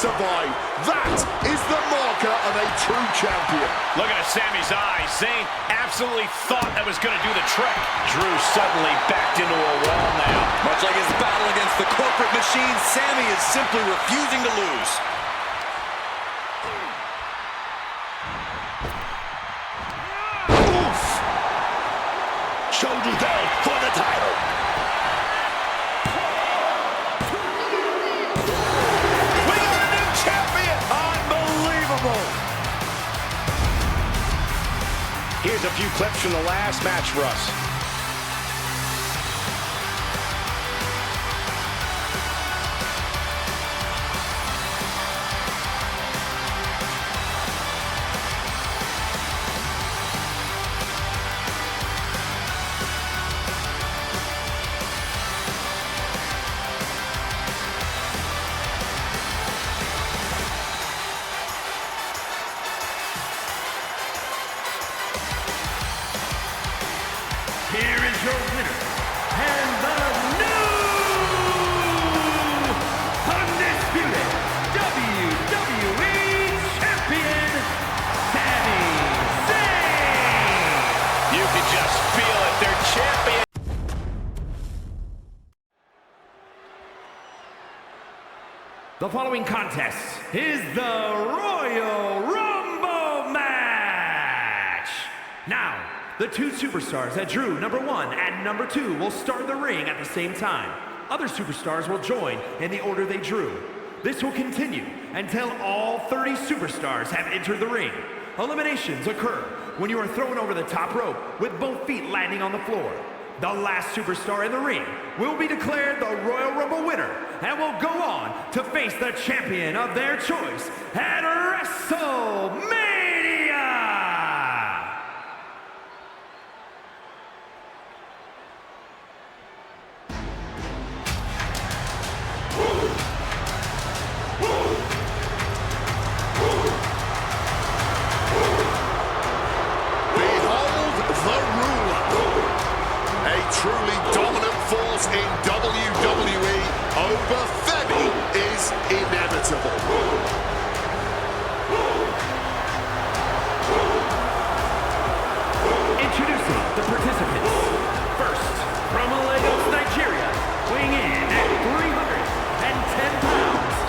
Speaker 5: survive. That is the marker of a true champion.
Speaker 2: Look at Sammy's eyes. Zayn absolutely thought that was going to do the trick. Drew suddenly backed into a wall now.
Speaker 3: Much like his battle against the corporate machine, Sammy is simply refusing to lose.
Speaker 4: Oof! Shoulders down for the title.
Speaker 3: We got a new champion! Unbelievable!
Speaker 2: Here's a few clips from the last match for us.
Speaker 1: Here is your winner, and the new undisputed WWE Champion, Sami Zayn!
Speaker 2: You can just feel it. They're champion.
Speaker 1: The following contest is the Royal Rumble match. Now, the two superstars that drew number 1 and number 2 will start the ring at the same time. Other superstars will join in the order they drew. This will continue until all 30 superstars have entered the ring. Eliminations occur when you are thrown over the top rope with both feet landing on the floor. The last superstar in the ring will be declared the Royal Rumble winner and will go on to face the champion of their choice at WrestleMania.
Speaker 5: Truly dominant force in WWE, over Femi is inevitable.
Speaker 1: Introducing the participants. First, from Lagos, Nigeria, weighing in at 310 pounds,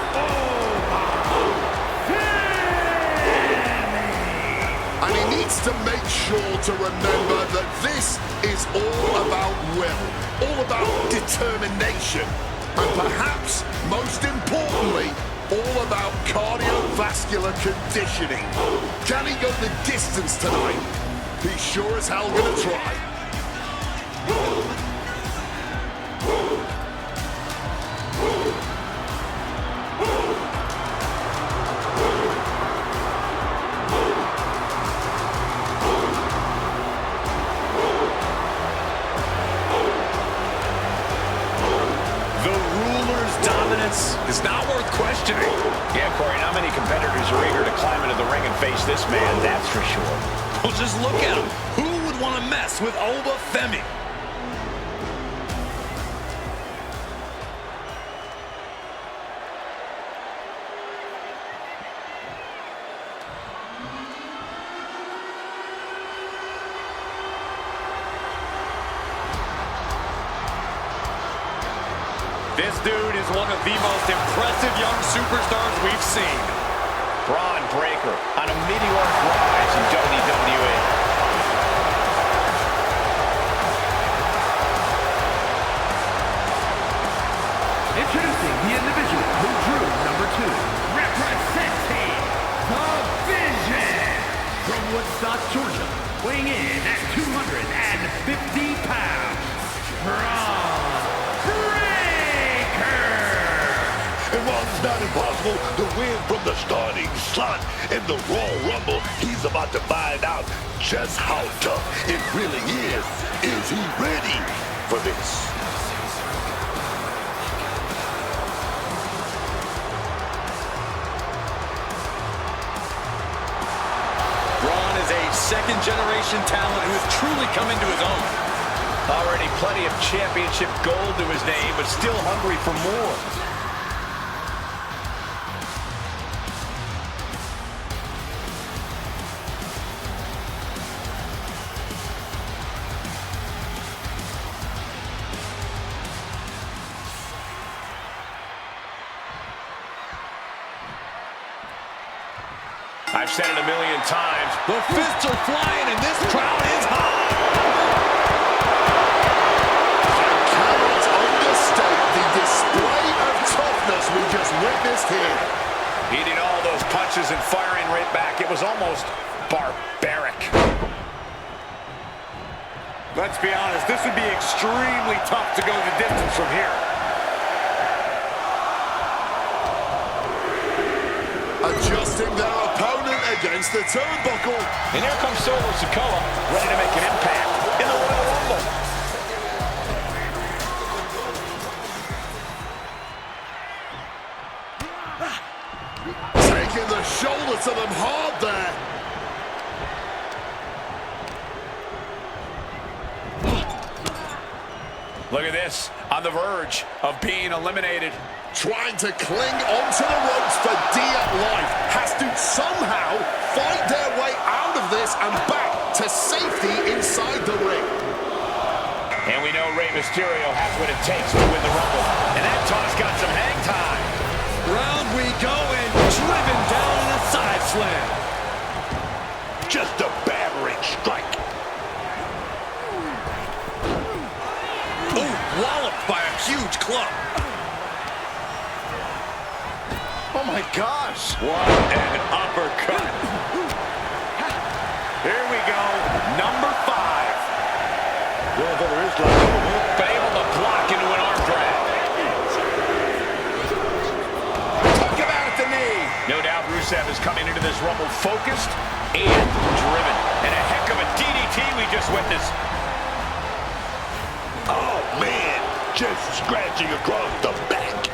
Speaker 5: And he needs to make sure to remember that this is all about will, all about determination, and perhaps most importantly, all about cardiovascular conditioning. Can he go the distance tonight? He's sure as hell gonna try.
Speaker 3: It's not worth questioning.
Speaker 2: Yeah, Corey, not many competitors are eager to climb into the ring and face this man, that's for sure.
Speaker 3: Well, just look at him. Who would want to mess with Oba Femi? This dude is one of the most impressive young superstars we've seen.
Speaker 2: Braun Breaker on a meteoric rise in WWE.
Speaker 1: Introducing the individual who drew number 2, representing the Vision, from Woodstock, Georgia, weighing in at 250 pounds, Braun Breaker.
Speaker 4: And while it's not impossible to win from the starting slot in the Royal Rumble, he's about to find out just how tough it really is. Is he ready for this?
Speaker 3: Braun is a second-generation talent who has truly come into his own.
Speaker 2: Already plenty of championship gold to his name, but still hungry for more. I've said it a million times.
Speaker 3: The fists are flying and this crowd is hot.
Speaker 5: I cannot understate the display of toughness we just witnessed here.
Speaker 2: Eating all those punches and firing right back. It was almost barbaric.
Speaker 3: Let's be honest, this would be extremely tough to go the distance from here.
Speaker 5: Adjusting their opponent against the turnbuckle.
Speaker 2: And here comes Solo Sikoa, ready to make an impact in the Royal Rumble.
Speaker 5: Taking the shoulder to them hard there.
Speaker 2: Look at this, on the verge of being eliminated.
Speaker 5: Trying to cling onto the ropes for dear life. Has to somehow fight their way out of this and back to safety inside the ring.
Speaker 2: And we know Rey Mysterio has what it takes to win the Rumble. And that toss got some hang time.
Speaker 3: Round we go and driven down in a side slam.
Speaker 4: Just a battering strike.
Speaker 3: Oh, walloped by a huge club.
Speaker 2: Oh my gosh. What an uppercut. Here we go, number 5.
Speaker 4: Yeah, there is like
Speaker 2: But able to block into an arm drag. Took him out at the knee. No doubt Rusev is coming into this Rumble focused and driven. And a heck of a DDT we just witnessed.
Speaker 4: oh man, just scratching across the back.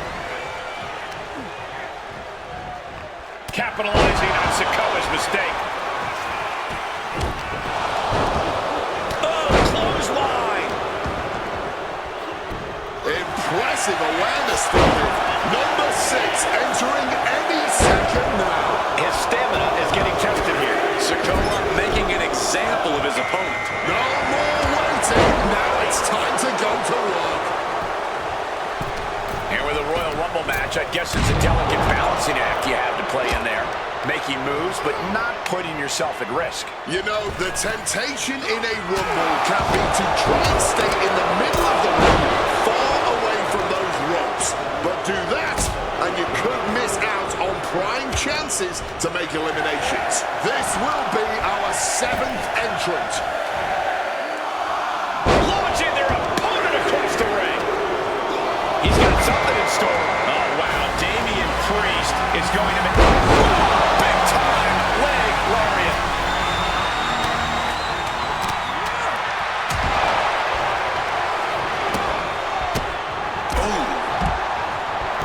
Speaker 2: Capitalizing on Sikoa's mistake. Oh, clothesline.
Speaker 5: Impressive awareness there. Number 6 entering any second now.
Speaker 2: His stamina is getting tested here.
Speaker 3: Sikoa making an example of his opponent.
Speaker 5: No more waiting. Now it's time to go to work.
Speaker 2: And with a Royal Rumble match, I guess it's a delicate balancing act you have to play in there. Making moves, but not putting yourself at risk.
Speaker 5: You know, the temptation in a Rumble can be to try and stay in the middle of the ring, far away from those ropes. But do that, and you could miss out on prime chances to make eliminations. This will be our 7th entrant.
Speaker 2: Launching their opponent across the ring. He's got something in store. Oh, wow. Damian Priest is going to make big-time leg lariat.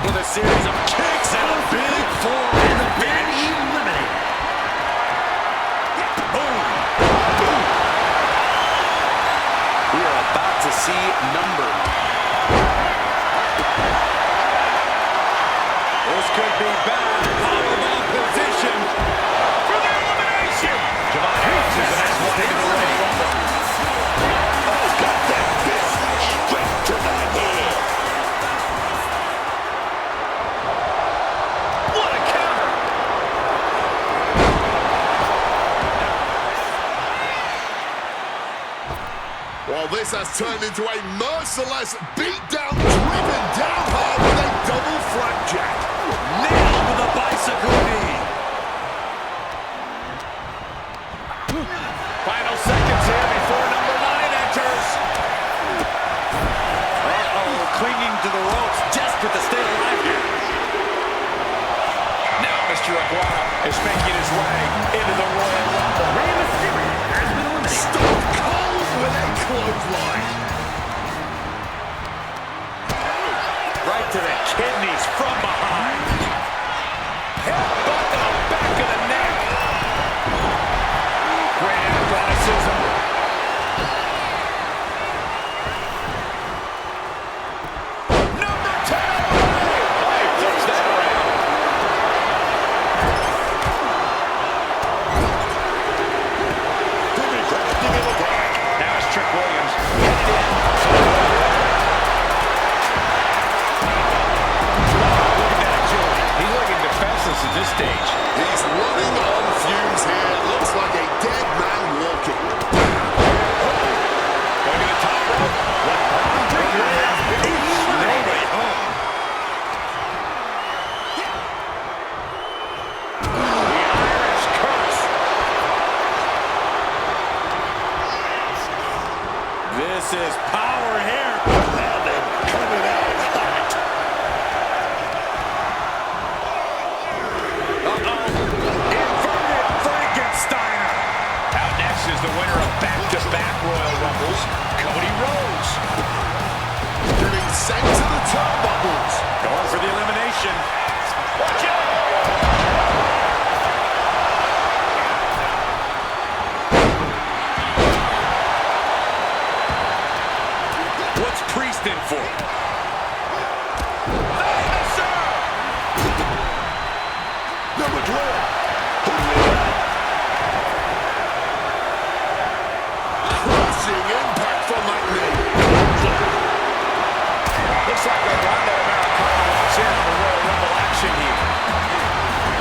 Speaker 3: With a series of kicks and a big forearm in the finish.
Speaker 1: Eliminated.
Speaker 3: Boom. We are about to see number. This could be bad. Powerbomb position
Speaker 2: For the elimination. Javon Hayes is the next one into the Royal Rumble.
Speaker 4: Oh, got that fist straight to the head.
Speaker 2: What a counter.
Speaker 5: Well, this has turned into a merciless beatdown, driven down hard with a double flapjack.
Speaker 3: nailed with a bicycle knee.
Speaker 2: Final seconds here before number 9 enters.
Speaker 3: Uh-oh, clinging to the ropes, desperate to stay alive here.
Speaker 2: Now Mr. Iguana is making his way into the Royal Rumble.
Speaker 1: Rey Mysterio has been eliminated.
Speaker 5: Stone Cold with a clothesline.
Speaker 3: Right to the kidneys from behind.
Speaker 2: Headbutt to the back of the neck. Great athleticism. Number 10. Oh, he flips that around.
Speaker 4: Jimmy crafting an attack.
Speaker 2: Now it's Trick Williams. Headed in. Look at that agility. He's looking defenseless at this stage.
Speaker 5: He's running on fumes here. Looks like a dead man walking.
Speaker 2: Going to the top rope.
Speaker 1: Breaker has been eliminated.
Speaker 2: The Irish curse.
Speaker 3: This is power here. Coming out hot. Inverted Frankensteiner.
Speaker 2: Out next is the winner of back-to-back Royal Rumbles, Cody Rhodes.
Speaker 5: Getting sent to the turnbuckles.
Speaker 3: Going for the elimination.
Speaker 2: Watch out!
Speaker 3: What's Priest in for?
Speaker 4: Number 12.
Speaker 5: Crushing impact from that knee.
Speaker 2: Looks like a Rondo Americano walks in on the Royal Rumble action here.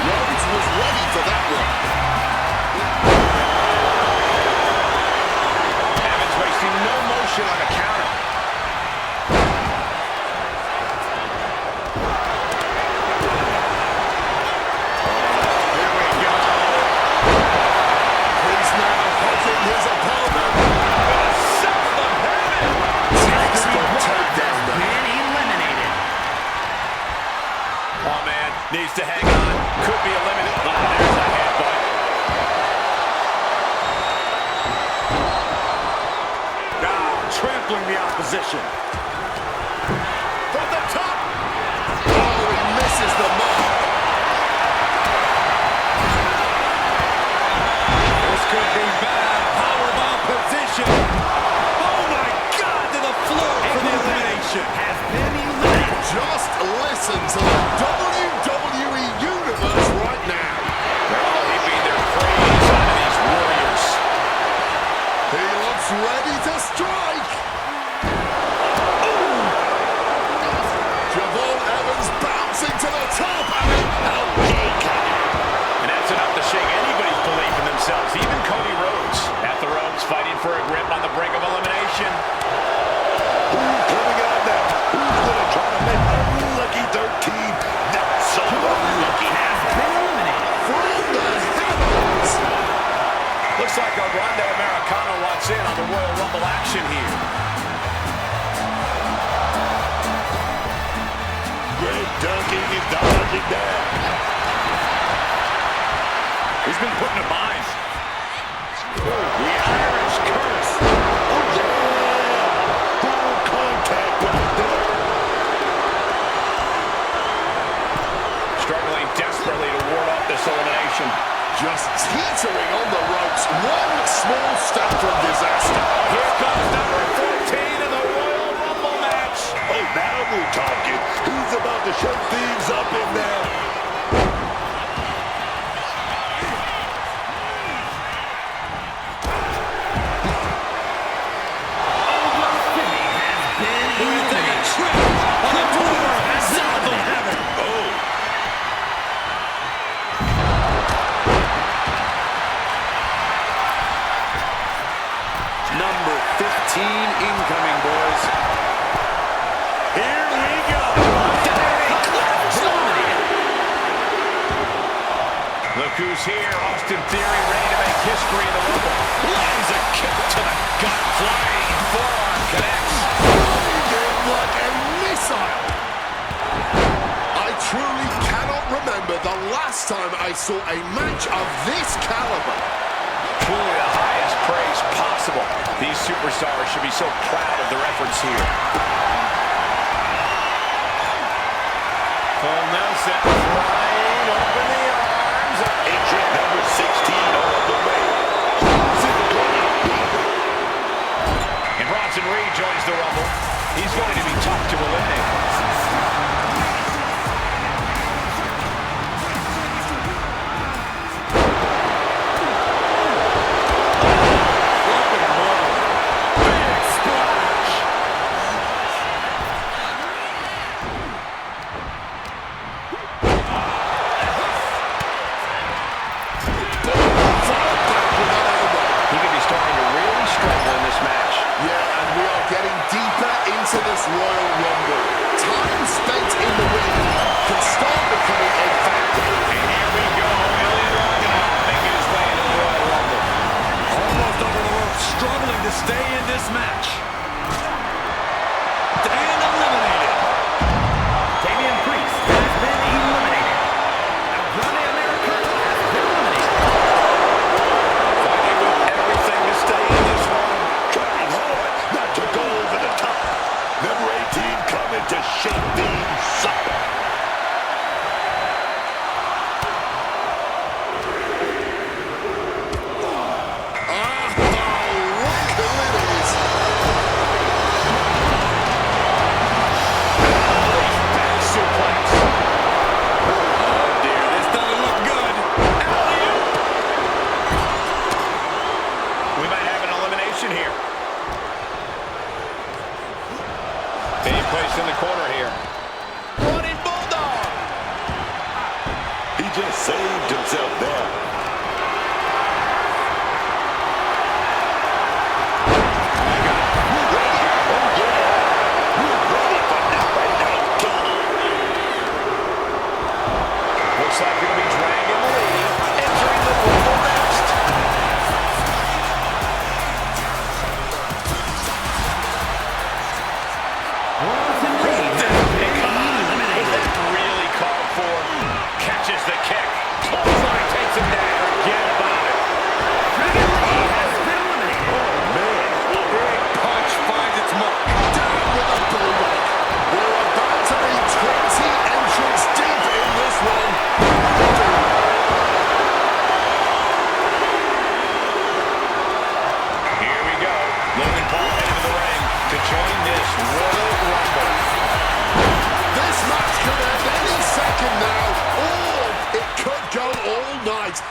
Speaker 5: Rhodes was ready for that one.
Speaker 2: Evans wasting no motion on the counter. Here we go.
Speaker 5: He's now hugging his opponent. Textbook takedown there.
Speaker 1: Been eliminated.
Speaker 2: Oh, man. Needs to hang on. Could be eliminated. Oh, there's a headbutt.
Speaker 3: Trampling the opposition.
Speaker 2: From the top.
Speaker 5: Oh, he misses the mark.
Speaker 3: This could be bad. Powerbomb position. Oh my God, to the floor for the elimination.
Speaker 1: Has been eliminated.
Speaker 5: Just listen to the WWE Universe right now.
Speaker 2: Heaping their praise onto these warriors.
Speaker 5: He looks ready to strike. Javon Evans bouncing to the top.
Speaker 2: And that's enough to shake anybody's belief in themselves, even Cody Rhodes. At the ropes, fighting for a grip on the brink of elimination.
Speaker 4: Who's coming out now? Who's going to try to make unlucky 13? Not so unlucky.
Speaker 1: Has been eliminated.
Speaker 5: From the heavens.
Speaker 2: Looks like a Rondo Americano walks in on the Royal Rumble action here.
Speaker 4: Great ducking and dodging down.
Speaker 3: He's been put in a bind.
Speaker 2: The Irish curse.
Speaker 4: Oh, yeah. Full contact right there.
Speaker 2: Struggling desperately to ward off this elimination.
Speaker 5: Just teetering on the ropes. One small step from disaster.
Speaker 2: Here comes number 14 in the Royal Rumble match.
Speaker 4: Oh, now we're talking. He's about to shake things up in there.
Speaker 3: Number 15 incoming, boys. Here we go.
Speaker 2: Look who's here. Austin Theory ready to make history in the Rumble. Lands a kick to the gut. Flying forearm connects.
Speaker 5: Landing like a missile. I truly cannot remember the last time I saw a match of this caliber.
Speaker 2: Truly the highest praise possible. These superstars should be so proud of their efforts here.
Speaker 3: Full Nelson flying open the arms.
Speaker 4: Entrant number 16 on the way.
Speaker 2: And Bronson Reed joins the Rumble. He's going to be tough to eliminate.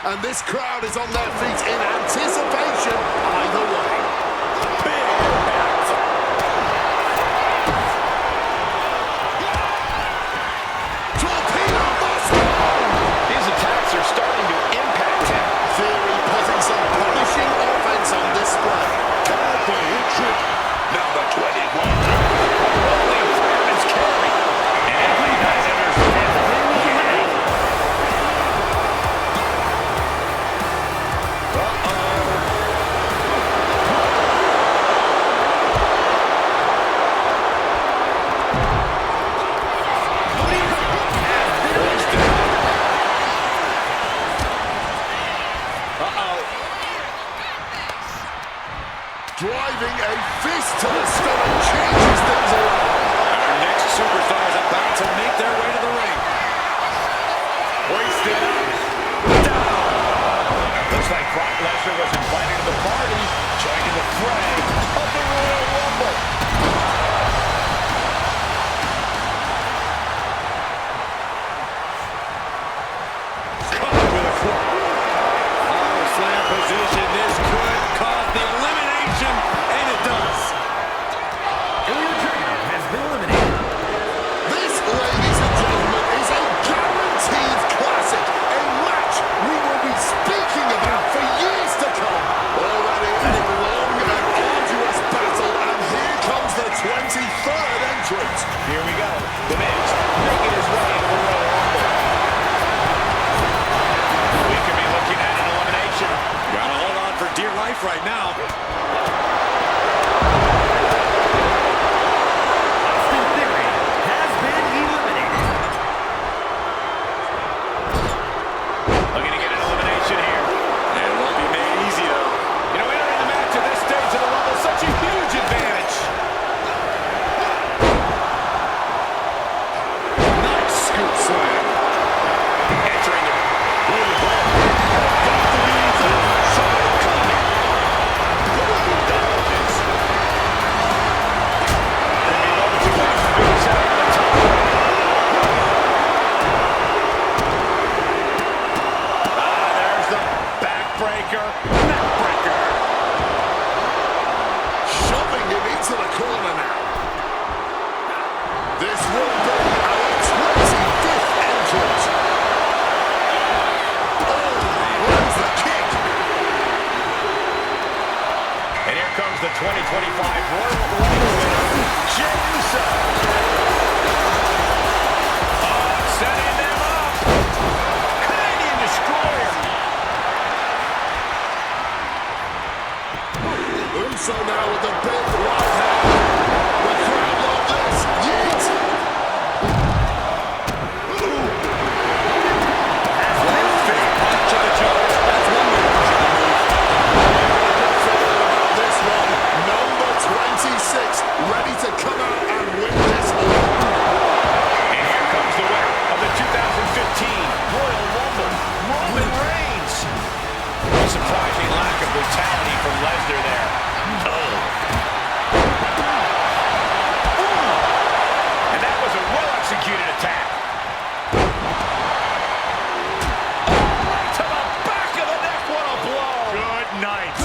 Speaker 5: and this crowd is on their feet in anticipation either way. Big impact. Torpedo Buster!
Speaker 2: His attacks are starting to impact him.
Speaker 5: Theory putting some punishing offense on display.
Speaker 4: Time for entry number 21.
Speaker 2: Rolling fireman's carry. And every night enters the
Speaker 5: Driving a fist to the stomach changes things around.
Speaker 3: Our next superstar is about to make their way to the ring. Hoisted up. Down.
Speaker 2: Looks like Brock Lesnar was invited to the party, joining the fray of the Royal Rumble.
Speaker 3: Caught with a foot. Power slam position. This could cause the elimination, and it does.
Speaker 1: Ilya Dragunov has been eliminated.
Speaker 5: This, ladies and gentlemen, is a guaranteed classic. A match we will be speaking about for years to come. Already a long and arduous battle, and here comes the 23rd entrant.
Speaker 2: Here we go. The Miz making his way into the Royal Rumble. We could be looking at an elimination.
Speaker 3: Gotta hold on for dear life right now.
Speaker 1: Austin Theory has been eliminated.
Speaker 2: Looking to get an elimination here.
Speaker 3: And it won't be made easy, though.
Speaker 2: You know, entering the match at this stage of the Rumble, such a huge advantage.
Speaker 3: Nice scoop slam.
Speaker 2: Entering it. There's the backbreaker. Neckbreaker.
Speaker 5: Shoving him into the corner now. This will be our 25th entrant. Oh, lands the kick.
Speaker 2: And here comes the 2025 Royal Rumble winner, Jey Uso. Setting them up. Canadian Destroyer.
Speaker 5: Uso now with the big right hand. The crowd love this. Yeet.
Speaker 3: Punch of the jaw. That's one way to push the move.
Speaker 5: This one, number 26, ready to come out and win this one.
Speaker 2: And here comes the winner of the 2015 Royal Rumble, Roman Reigns. A surprising lack of brutality from Lesnar there. And that was a well-executed attack. To the back of the neck, what a blow. Good night.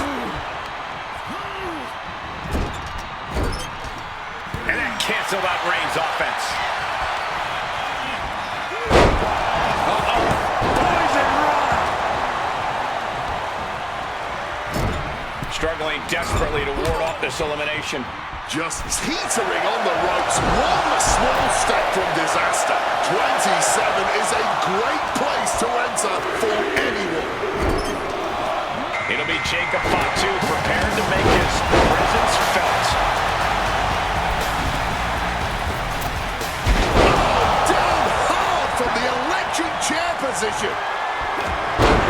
Speaker 2: And that canceled out Reigns' offense. Struggling desperately to ward off this elimination.
Speaker 5: Just teetering on the ropes, one small step from disaster. 27 is a great place to enter for anyone.
Speaker 2: It'll be Jacob Fatu prepared to make his presence felt.
Speaker 5: Down hard from the electric chair position.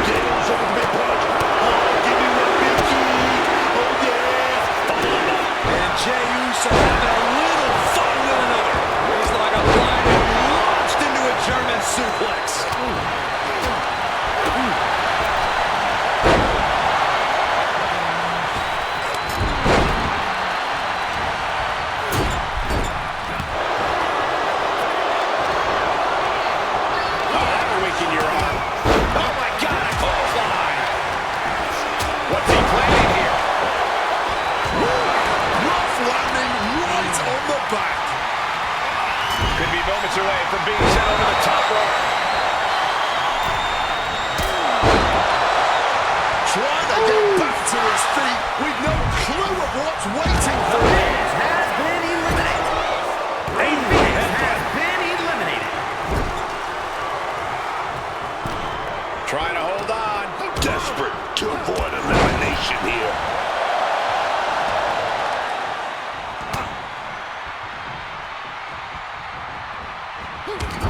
Speaker 5: Getting some of the big punch. Oh, give me one big key. Oh, yeah.
Speaker 3: And Jey Uso having a little fun with another. He's like a blind and launched into a German suplex.
Speaker 2: That'll weaken your arm.
Speaker 3: back.
Speaker 2: Could be moments away from being sent over the top rope.
Speaker 5: Trying to get back to his feet with no clue of what's waiting for him.
Speaker 1: Has been eliminated. Ray Phoenix has been eliminated.
Speaker 2: Trying to hold on.
Speaker 4: Desperate to avoid elimination here.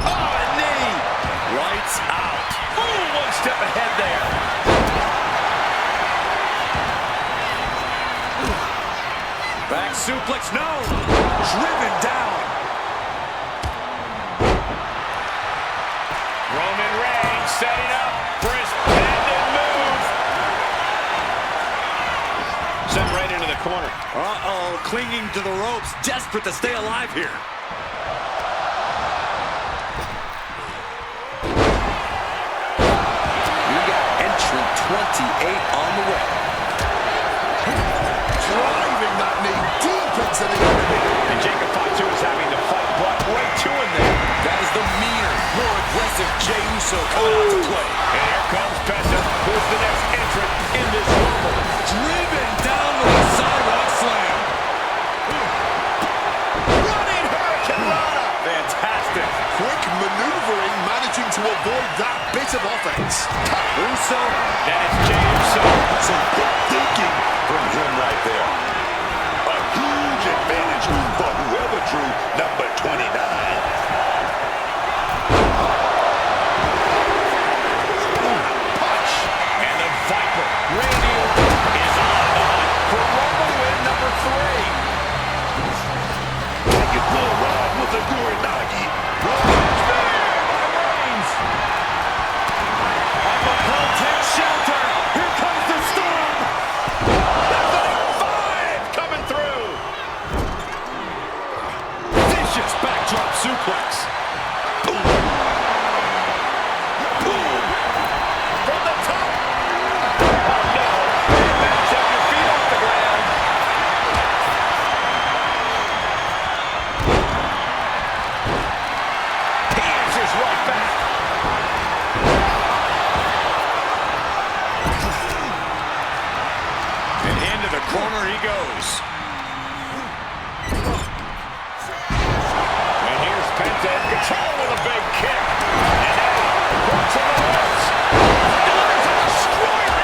Speaker 2: Oh, a knee. Lights out. Ooh, one step ahead there.
Speaker 3: Back suplex, no. Driven down.
Speaker 2: Roman Reigns setting up for his pendant move. Sent right into the corner.
Speaker 3: Uh-oh, clinging to the ropes, desperate to stay alive here.
Speaker 6: We got entry 28 on the way.
Speaker 5: Driving that knee deep into the enemy.
Speaker 2: And Jacob Fatu is having the fight brought right to him there.
Speaker 6: That is the meaner, more aggressive Jey Uso coming out to play.
Speaker 2: And here comes Penta, who's the next entrant in this Rumble.
Speaker 3: Driven down with a sidewalk slam.
Speaker 2: Running Hurricane Rana. Fantastic.
Speaker 5: Quick maneuvering, managing to avoid that bit of offense.
Speaker 2: Uso, and it's Jey Uso.
Speaker 4: Some quick thinking from him right there. A huge advantage for whoever drew number 29.
Speaker 2: Punch. And the Viper, Randy Orton, is on the hunt for Rumble win number 3.
Speaker 4: Take it for a ride with the Gurinagi.
Speaker 3: Shelter. Here comes the storm.
Speaker 2: Five coming through.
Speaker 3: Vicious backdrop suplex.
Speaker 2: From the top. Oh, no. Man, check your feet off the ground. He answers right back.
Speaker 3: And into the corner he goes.
Speaker 2: And here's Penta in control with a big kick. And now, hooks on the ropes. Delivers a destroyer.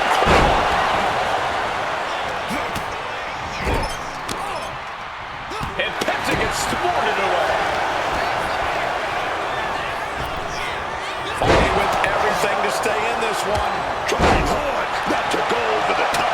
Speaker 2: And Penta gets thwarted away. Fighting with everything to stay in this one.
Speaker 4: Trying hard not to go over the top.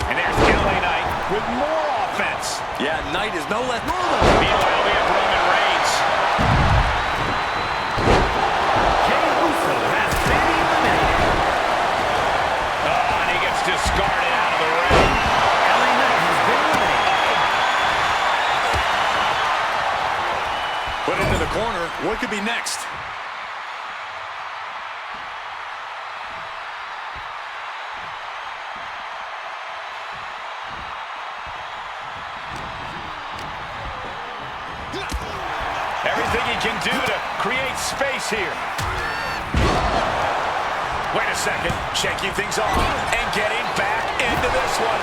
Speaker 2: And there's LA Knight with more offense.
Speaker 3: Yeah, Knight is no less normal.
Speaker 2: Meanwhile, we have Roman Reigns.
Speaker 1: Jey Uso has been eliminated.
Speaker 2: Oh, and he gets discarded out of the ring.
Speaker 1: LA Knight has been eliminated.
Speaker 3: Put into the corner. What could be next?
Speaker 2: Everything he can do to create space here. Wait a second, shaking things off and getting back into this one.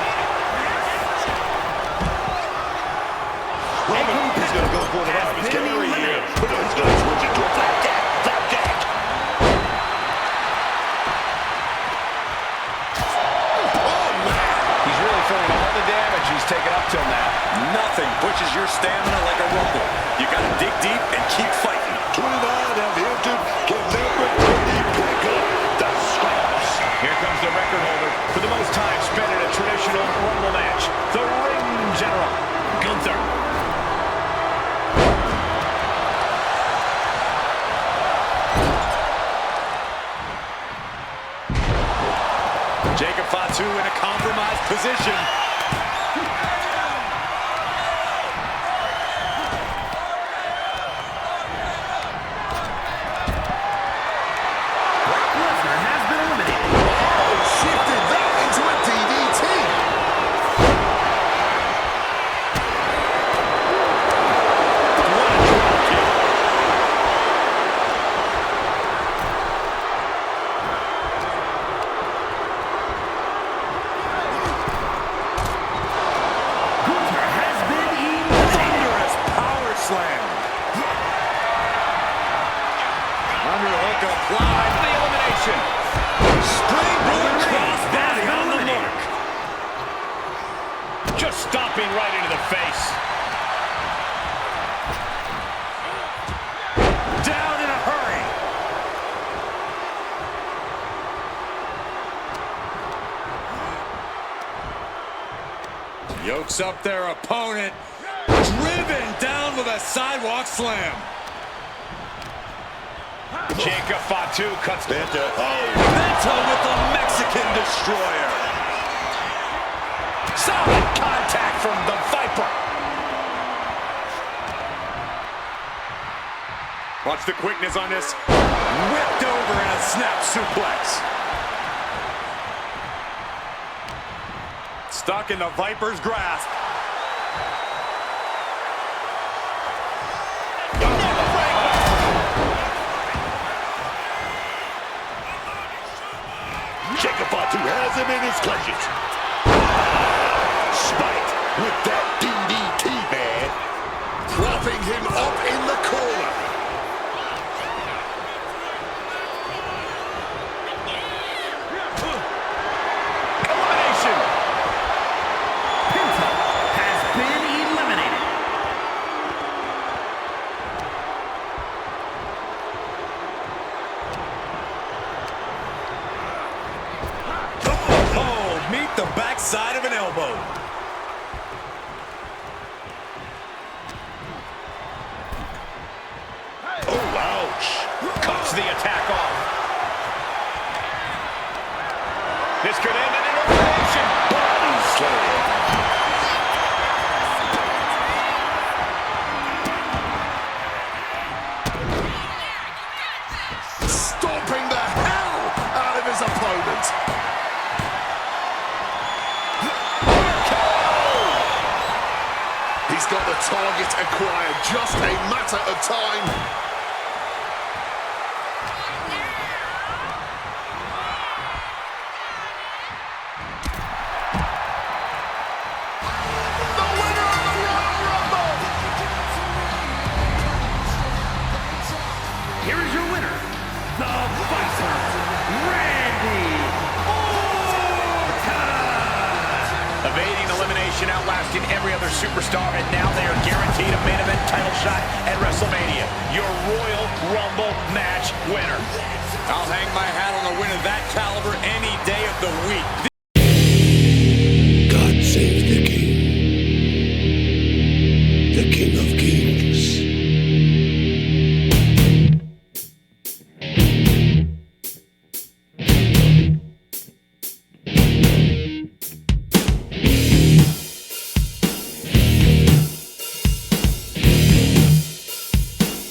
Speaker 4: Roman is going to go for the Roman's carry here. But he's going to switch it to a flapjack. Flapjack.
Speaker 2: He's really feeling all the damage he's taken up till now.
Speaker 3: Nothing pushes your stamina like a rumble. You got to dig deep and keep fighting.
Speaker 4: 29 have entered. Can number 30 pick up the scraps?
Speaker 2: Here comes the record holder for the most time spent in a traditional Rumble match, the Ring General, Gunther.
Speaker 3: Jacob Fatu in a compromised position.
Speaker 6: applied.
Speaker 2: The elimination.
Speaker 6: Springboard crossbody on the mark.
Speaker 2: Just stomping right into the face.
Speaker 6: Down in a hurry. Yokes up their opponent. Driven down with a sidewalk slam.
Speaker 2: Jacob Fatu cuts.
Speaker 6: Benta. Oh, Benta with the Mexican destroyer.
Speaker 2: Solid contact from the Viper.
Speaker 6: Watch the quickness on this. Whipped over in a snap suplex. Stuck in the Viper's grasp.
Speaker 4: Jacob Fatu has him in his clutches. Spiked with that DDT, man.
Speaker 5: Propping him up in the corner.
Speaker 2: Elimination.
Speaker 1: Gunther has been eliminated.
Speaker 6: Oh, meet the backside of an elbow.
Speaker 4: Oh, ouch.
Speaker 2: Cuts the attack off. This could end in an elimination.
Speaker 4: Body slam.
Speaker 5: Stomping the hell out of his opponent. He's got the target acquired. Just a matter of time. The winner of the Royal Rumble.
Speaker 1: Here is your winner, the Viper, Randy Orton.
Speaker 2: Evading elimination, outlasting every other superstar, and now they are guaranteed a main event title shot at WrestleMania. Your Royal Rumble match winner.
Speaker 6: I'll hang my hat on a win of that caliber any day of the week.